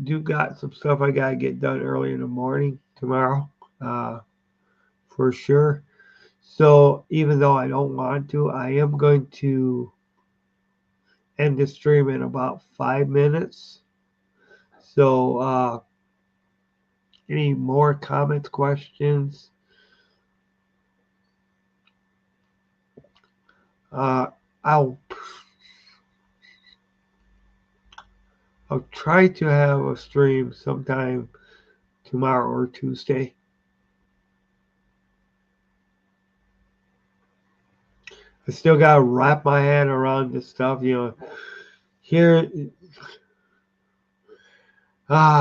do got some stuff I gotta get done early in the morning tomorrow. Uh, for sure. So even though I don't want to, I am going to end the stream in about 5 minutes. So any more comments, questions? I'll try to have a stream sometime tomorrow or Tuesday. I still gotta wrap my head around this stuff, Here,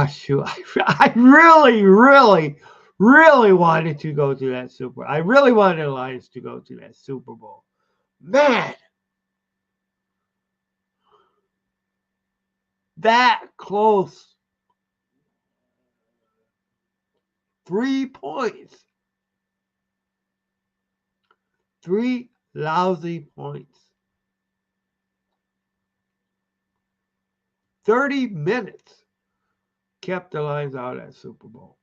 shoot, I really, really, really wanted to go to that Super. I really wanted the Lions to go to that Super Bowl. Man, that close. 3 points. 3 lousy points. 30 minutes kept the Lions out at Super Bowl.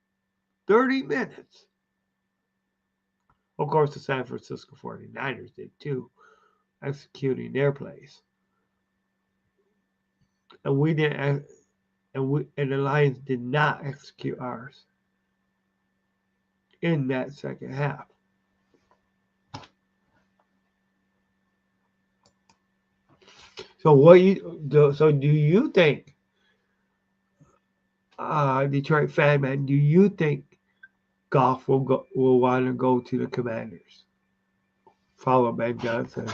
30 minutes. Of course, the San Francisco 49ers did too, executing their plays. And we didn't, and the Lions did not execute ours in that second half. So do you think, Detroit fan man, do you think Goff will want to go to the Commanders? Follow Ben Johnson.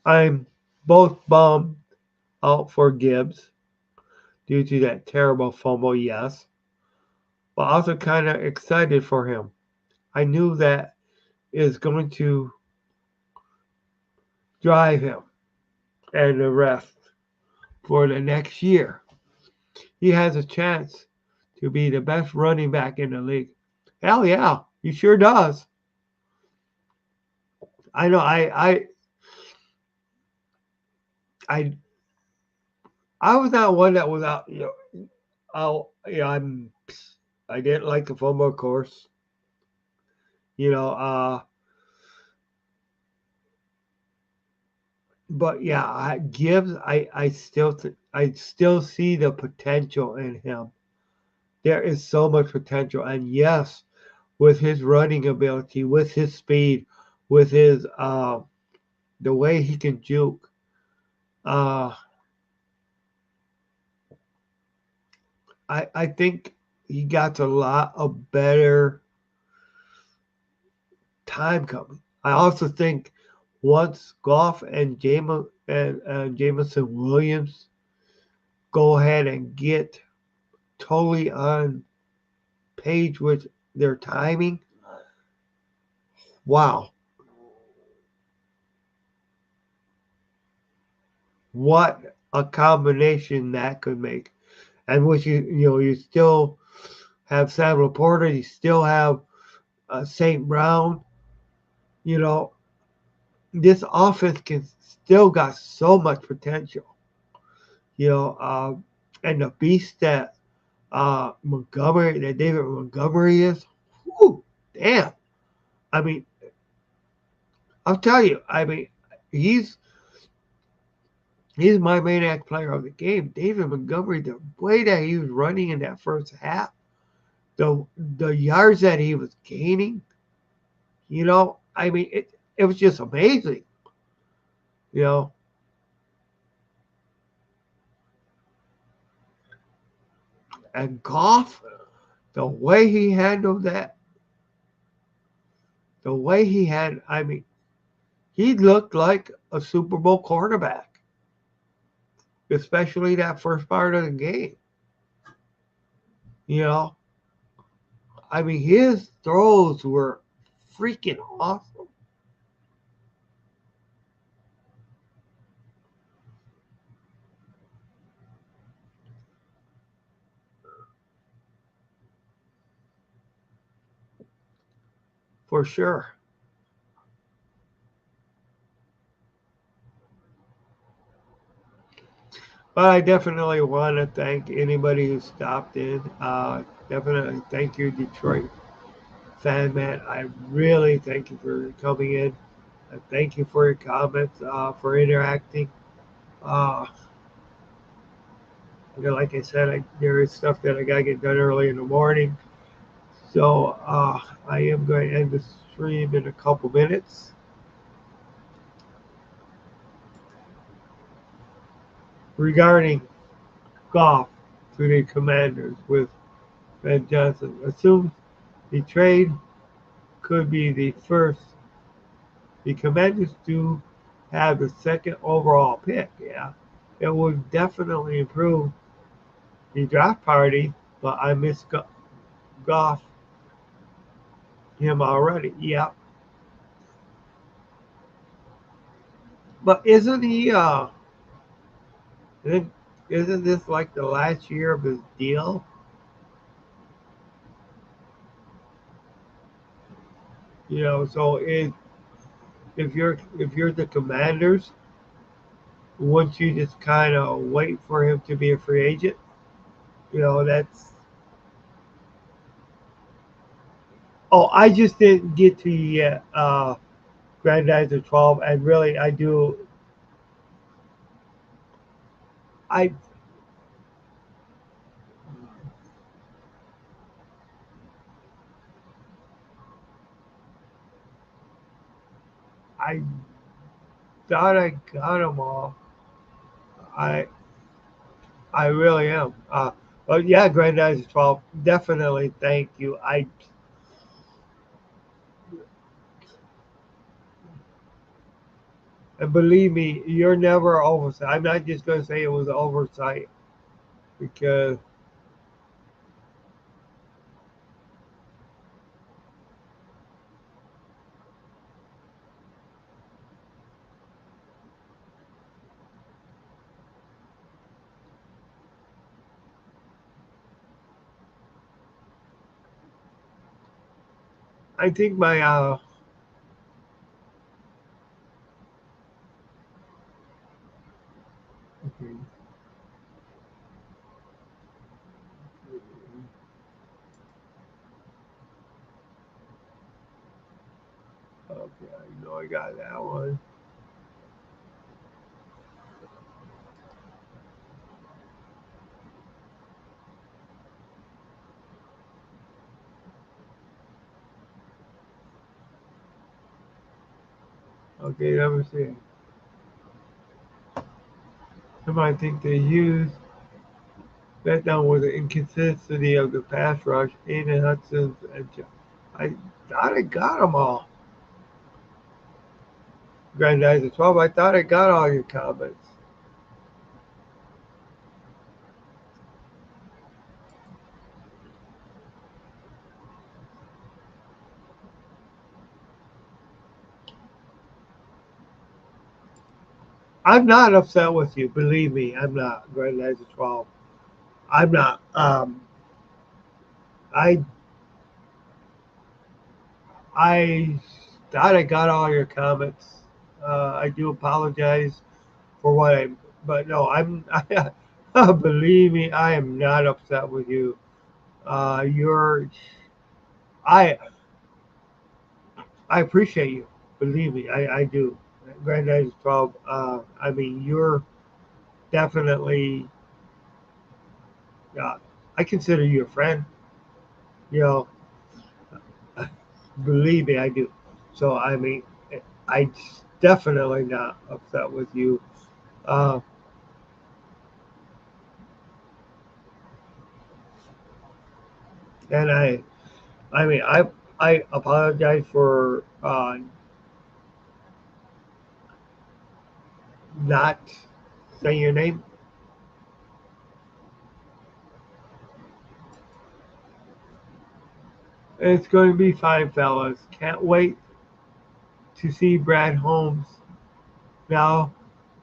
I'm both bummed out for Gibbs due to that terrible fumble, yes, but also kind of excited for him. I knew that is going to drive him and the rest for the next year. He has a chance to be the best running back in the league. Hell yeah, he sure does. I know I was not one that was out, I didn't like the fumble, of course. But yeah, Gibbs, I still see the potential in him. There is so much potential, and yes, with his running ability, with his speed, with his the way he can juke, I think he got a lot of better time coming. I also think once Goff and Jameson Williams go ahead and get totally on page with their timing, wow. What a combination that could make. And which you still have Sam Laporta, you still have St. Brown. This offense can still got so much potential. And the beast that David Montgomery is, whew, damn. I mean, I'll tell you, he's my maniac player of the game. David Montgomery, the way that he was running in that first half, the yards that he was gaining, it was just amazing. And Goff, the way he handled that, he looked like a Super Bowl quarterback, especially that first part of the game. His throws were freaking awesome. For sure. But I definitely want to thank anybody who stopped in. definitely. Thank you, Detroit fan man. I really thank you for coming in. Thank you for your comments, for interacting. Uh, like I said, there is stuff that I gotta get done early in the morning. So I am going to end the stream in a couple minutes. Regarding Goff to the Commanders with Ben Johnson, assumes the trade could be the first. The Commanders do have the second overall pick. Yeah, it would definitely improve the draft party, but I miss Goff him already. Yeah, but isn't he? Isn't, isn't this like the last year of his deal? So if you're the Commanders, wouldn't you just kind of wait for him to be a free agent? That's. Oh, I just didn't get to you yet. Grandizer 12, and really, I do. I I thought I got them all. I I really am. But yeah, Grandizer 12, definitely. Thank you. And believe me, you're never oversight. I'm not just going to say it was oversight because I think my okay, I know I got that one. Okay, let me see. Somebody think they used that down with the inconsistency of the pass rush, Aiden Hudson's, and I thought I got them all. Grandizer 12, I thought I got all your comments. I'm not upset with you. Believe me, I'm not. Grandizer 12. I'm not. I I thought I got all your comments. I do apologize for what I, but no, believe me, I am not upset with you. You're, I, I appreciate you. Believe me, I do. Granddad's 12. I mean, you're definitely, uh, I consider you a friend. You know, believe me, I do. So, I mean, I definitely not upset with you. Uh, and I mean, I apologize for not saying your name. It's going to be fine, fellas. Can't wait to see Brad Holmes now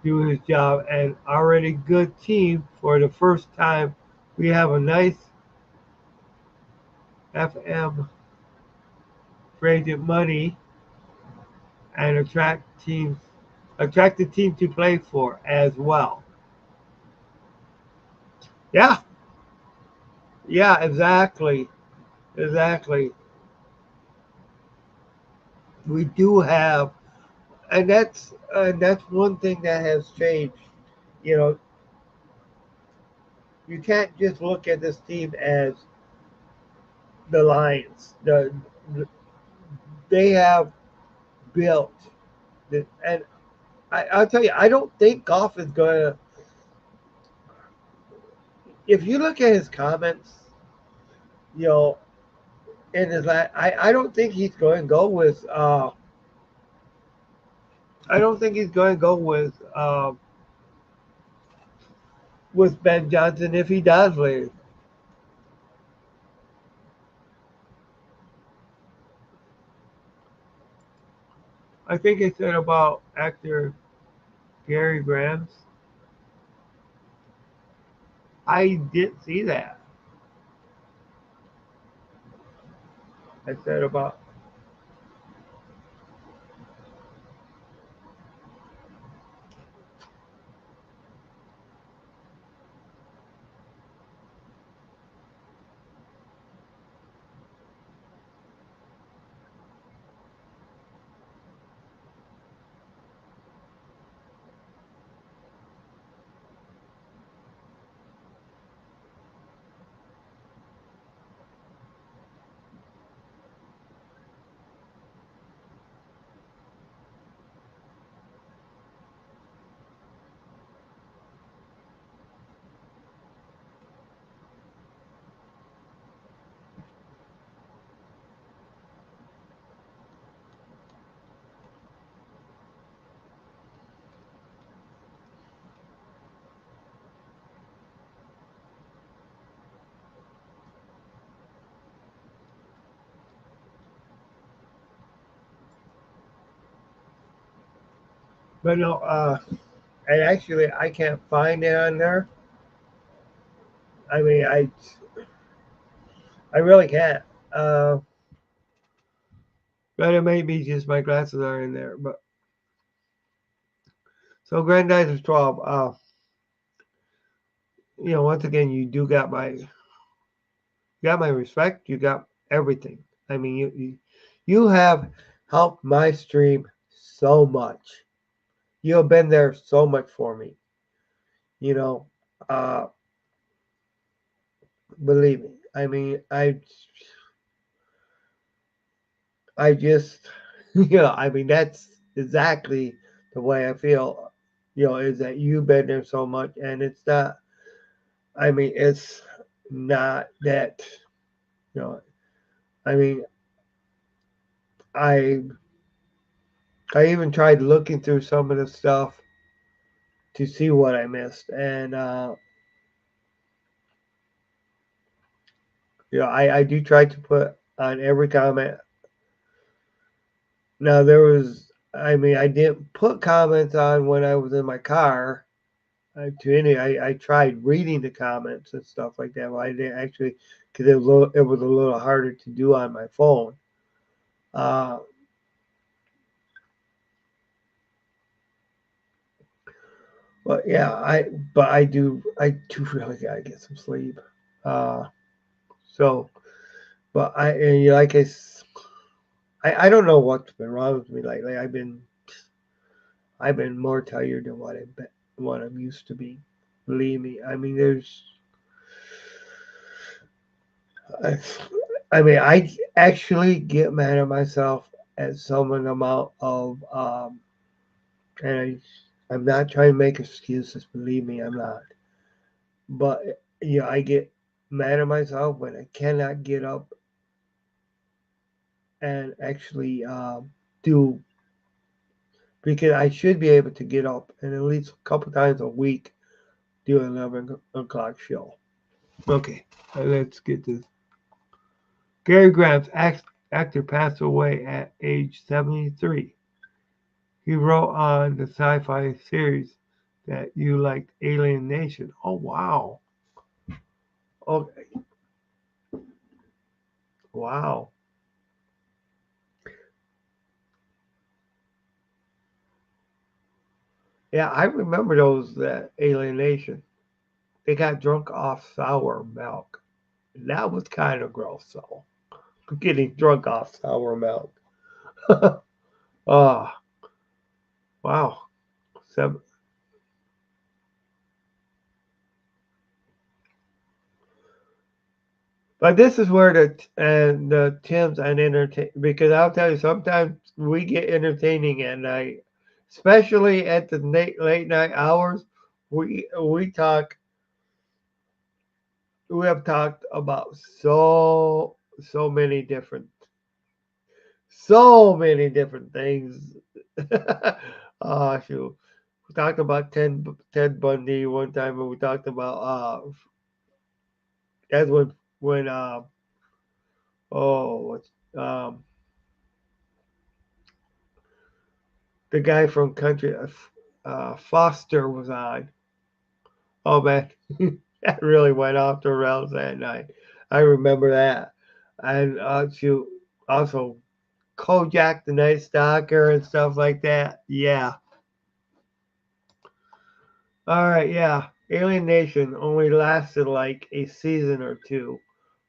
do his job, and already good team for the first time. We have a nice FM free agent money and attract the team to play for as well. Yeah, Yeah, exactly. Exactly. We do have, and that's one thing that has changed. You know, you can't just look at this team as the Lions. They have built, and I'll tell you, I don't think Goff is going to. If you look at his comments, you know, in his I don't think he's going to go with. I don't think he's going to go with Ben Johnson if he does leave. I think he said about actor Gary Grams. I didn't see that. I said about. But no, and actually I can't find it on there. I mean, I really can't. Uh, but it may be just my glasses are in there. But so Grandize is 12. Once again, you do got my respect. You got everything. I mean, you have helped my stream so much. You have been there so much for me. You know, uh, believe me. I mean, I just, I mean, that's exactly the way I feel. Is that you've been there so much, and it's not. I mean, it's not that. You know, I mean, I I even tried looking through some of the stuff to see what I missed, and I do try to put on every comment. Now there was, I mean, I didn't put comments on when I was in my car. I tried reading the comments and stuff like that. Well, I didn't actually because it was a little harder to do on my phone. Uh, but yeah, I do really gotta get some sleep. Uh, so, but like I don't know what's been wrong with me lately. I've been more tired than what I'm used to being. Believe me. I mean, I, I mean, I actually get mad at myself at some amount of, and I'm not trying to make excuses. Believe me, I'm not. But I get mad at myself when I cannot get up and actually do because I should be able to get up and at least a couple times a week do an 11 o'clock show. Okay, let's get this. Gary Grams, actor, passed away at age 73. He wrote on the sci-fi series that you liked, Alien Nation. Oh wow! Okay, wow. Yeah, I remember those that Alien Nation. They got drunk off sour milk. That was kind of gross, so getting drunk off sour milk. Oh, wow. Seven. But this is where the Tims and entertain, because I'll tell you, sometimes we get entertaining at night, especially at the late night hours. We talk. We have talked about so many different things. Oh shoot, we talked about Ted Bundy one time, and we talked about that's when oh what's the guy from country Foster was on. Oh man, that really went off the rails that night. I remember that, and shoot, also Kojak the Night Stalker and stuff like that. Yeah. All right. Yeah. Alien Nation only lasted like a season or two,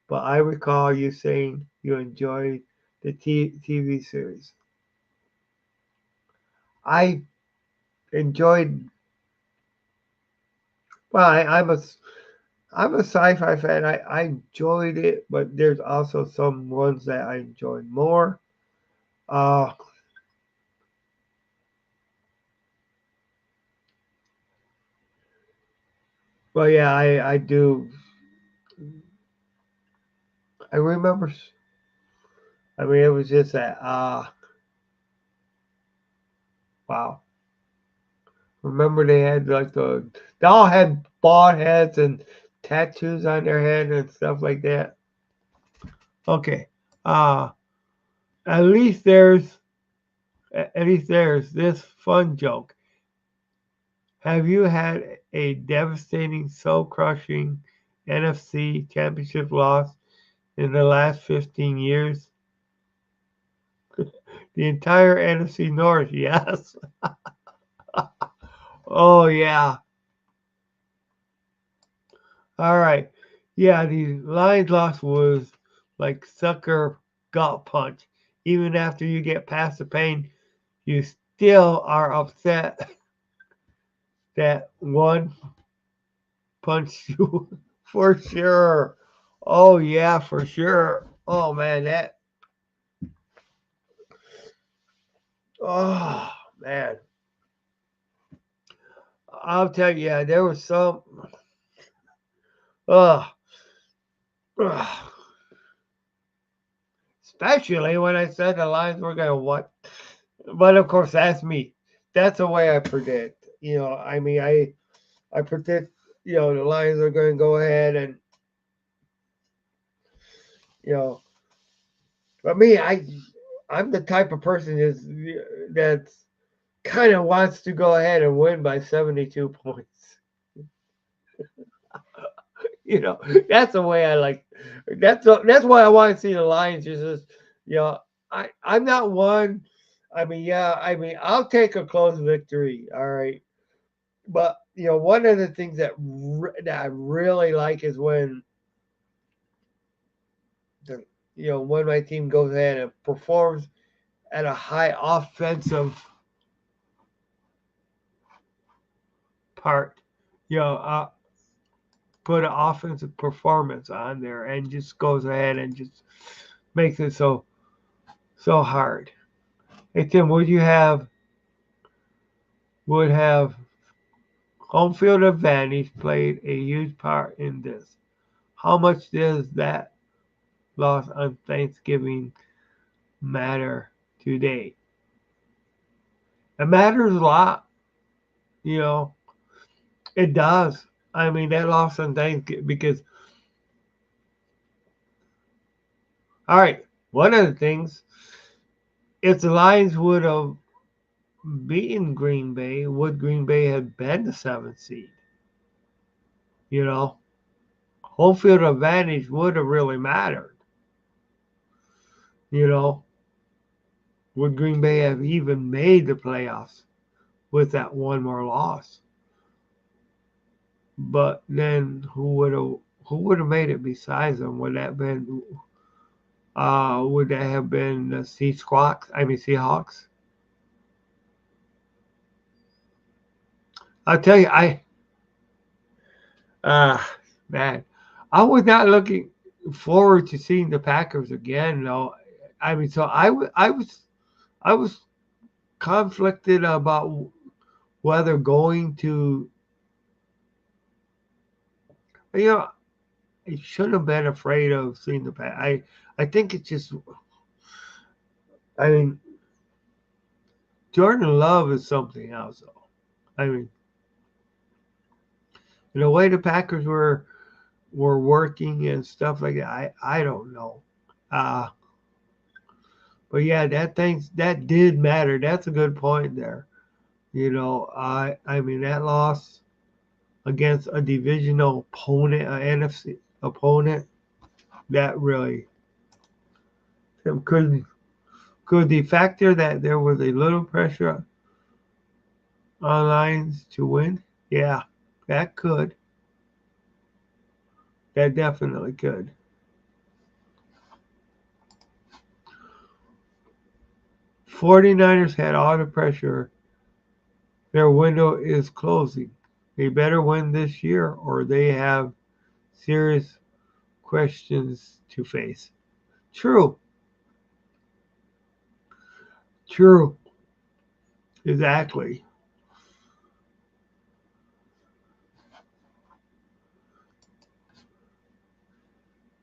but I recall you saying you enjoyed the TV series. I enjoyed. Well, I'm a sci-fi fan. I enjoyed it, but there's also some ones that I enjoyed more. Uh, but yeah, I do. I remember. I mean, it was just that. Wow. Remember they had like they all had bald heads and tattoos on their head and stuff like that. Okay. Uh at least there's this fun joke. Have you had a devastating, soul crushing NFC championship loss in the last 15 years? The entire NFC North, yes. Oh yeah. All right. Yeah, the Lions loss was like sucker gut punch. Even after you get past the pain, you still are upset that one punched you for sure. Oh yeah, for sure. Oh man, that oh man. I'll tell you, yeah, there was some uh, especially when I said the Lions were gonna what. But of course that's me. That's the way I predict. I mean I predict, the Lions are going to go ahead and, you know, but me, I'm the type of person that's kind of wants to go ahead and win by 72 points. You know, that's the way I like. That's why I want to see the Lions. Just, you know, I'm not one. I mean, yeah, I mean, I'll take a close victory. All right, but one of the things that I really like is the when my team goes ahead and performs at a high offensive part, you know, uh, put an offensive performance on there and just goes ahead and just makes it so hard. Hey Tim, would have home field advantage played a huge part in this? How much does that loss on Thanksgiving matter today? It matters a lot, you know. It does. I mean, that loss on Thanksgiving because all right, one of the things, if the Lions would have beaten Green Bay, would Green Bay have been the seventh seed? You know, home field advantage would have really mattered. You know, would Green Bay have even made the playoffs with that one more loss? But then who would have made it besides them? Would that have been the Seahawks? I'll tell you, uh, man, I was not looking forward to seeing the Packers again. No, so I was conflicted about whether going to, you know, I shouldn't have been afraid of seeing the Pack. I think it's just, I mean, Jordan Love is something else, though. I mean, the way the Packers were working and stuff like that, I don't know. Uh, but yeah, that did matter. That's a good point there. I mean that loss against a divisional opponent, an NFC opponent, that really could the factor that there was a little pressure on Lions to win. Yeah, that could. That definitely could. 49ers had all the pressure. Their window is closing. They better win this year or they have serious questions to face. True. True. Exactly.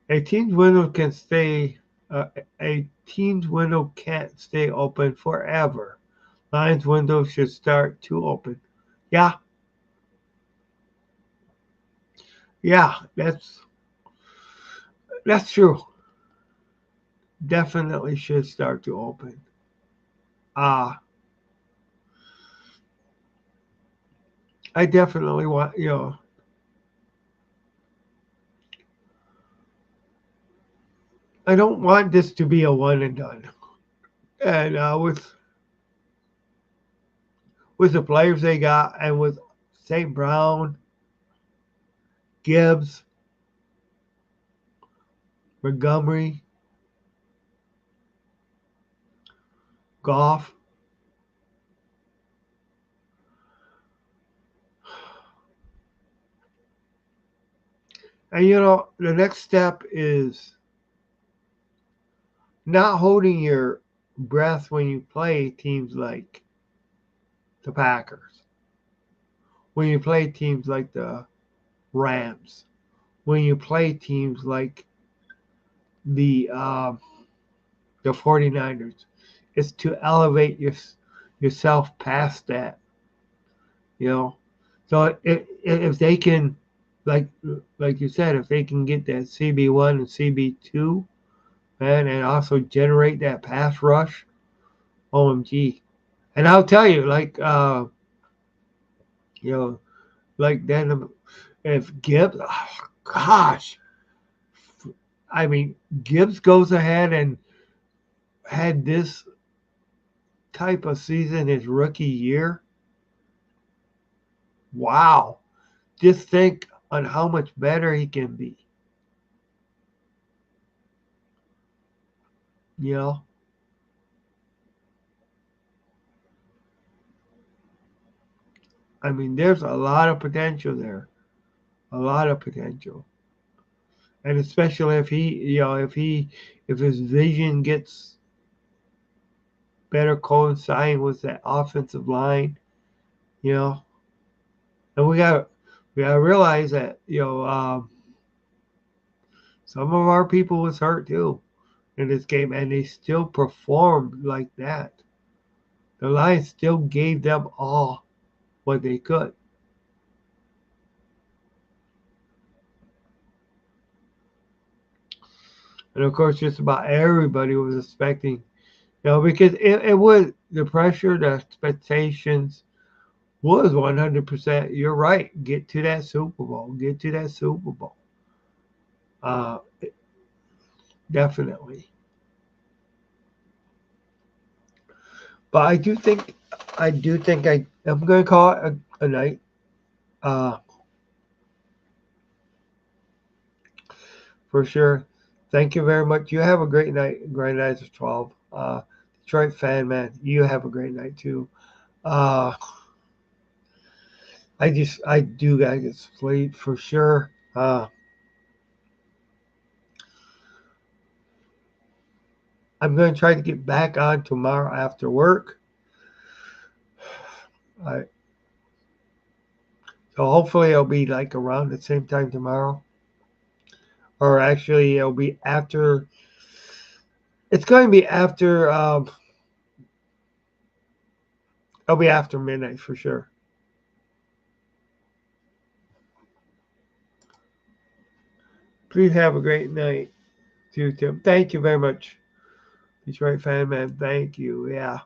A team's window can stay. Uh, a team's window can't stay open forever. Lions window should start to open. Yeah, yeah, that's true. Definitely should start to open. Uh I definitely want I don't want this to be a one and done. And with the players they got and with St. Brown, Gibbs, Montgomery, Goff, and the next step is not holding your breath when you play teams like the Packers, when you play teams like the Rams, when you play teams like the the 49ers. It's to elevate yourself past that, you know. So if they can, like like you said, if they can get that CB1 and CB2, man, and also generate that pass rush, OMG. And I'll tell you, you know, like then if Gibbs, oh, gosh, I mean, Gibbs goes ahead and had this type of season his rookie year. Wow. Just think on how much better he can be. You know, I mean, there's a lot of potential there, a lot of potential, and especially if if his vision gets better coinciding with that offensive line, you know, and we gotta realize that some of our people was hurt too in this game, and they still performed like that. The Lions still gave them all what they could. And of course, just about everybody was expecting, because it was the pressure, the expectations was 100%. You're right. Get to that Super Bowl. Get to that Super Bowl. Uh, Definitely. But I'm going to call it a night. Uh, for sure. Thank you very much. You have a great night, Grandizer 12. Detroit fan, man. You have a great night too. Uh, I do gotta get sleep for sure. I'm going to try to get back on tomorrow after work. I, so hopefully it'll be like around the same time tomorrow. Or actually it'll be after, it's going to be after, it'll be after midnight for sure. Please have a great night too, Tim. Thank you very much. Detroit fan, man. Thank you. Yeah.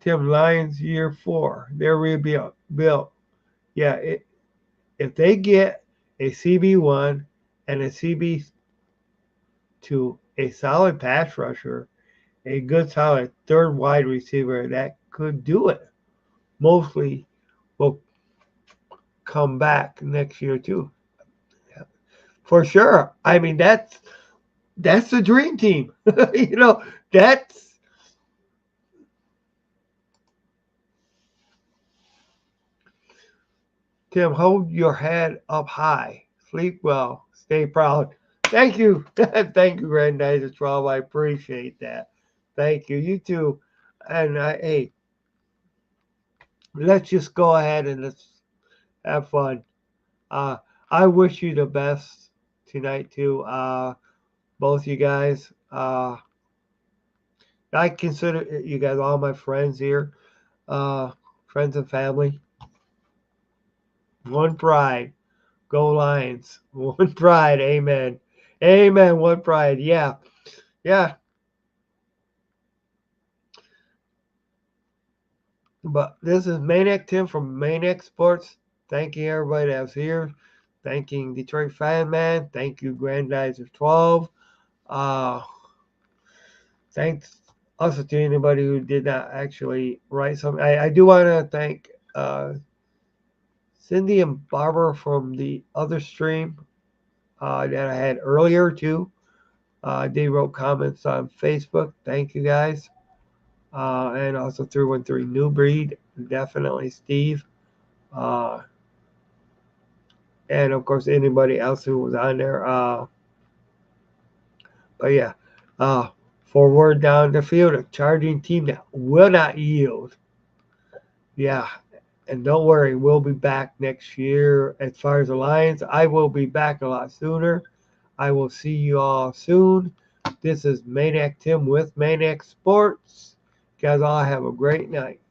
Tim, Lions year 4. They're rebuilt. Yeah. If they get a CB1 and a CB2, a solid pass rusher, a good solid third wide receiver that could do it, mostly will come back next year too. For sure. I mean that's the dream team. That's Tim, hold your head up high. Sleep well. Stay proud. Thank you. Thank you, Grandizer 12. I appreciate that. Thank you. You too. And hey, let's just go ahead and let's have fun. Uh, I wish you the best tonight too. Both you guys. I consider you guys all my friends here. Friends and family. One pride. Go Lions. One pride. Amen. Amen. One pride. Yeah. Yeah. But this is Maniac Tim from Maniac Sports. Thanking everybody that's here. Thanking Detroit Fan Man. Thank you, Grandizer 12. Uh, thanks also to anybody who did not actually write something. I do want to thank Cindy and Barbara from the other stream that I had earlier too. They wrote comments on Facebook. Thank you guys. And also 313 New Breed. Definitely Steve. Uh, and of course anybody else who was on there. But yeah, forward down the field, a charging team that will not yield. Yeah, and don't worry, we'll be back next year. As far as the Lions, I will be back a lot sooner. I will see you all soon. This is Maniac Tim with Maniac Sports. You guys all have a great night.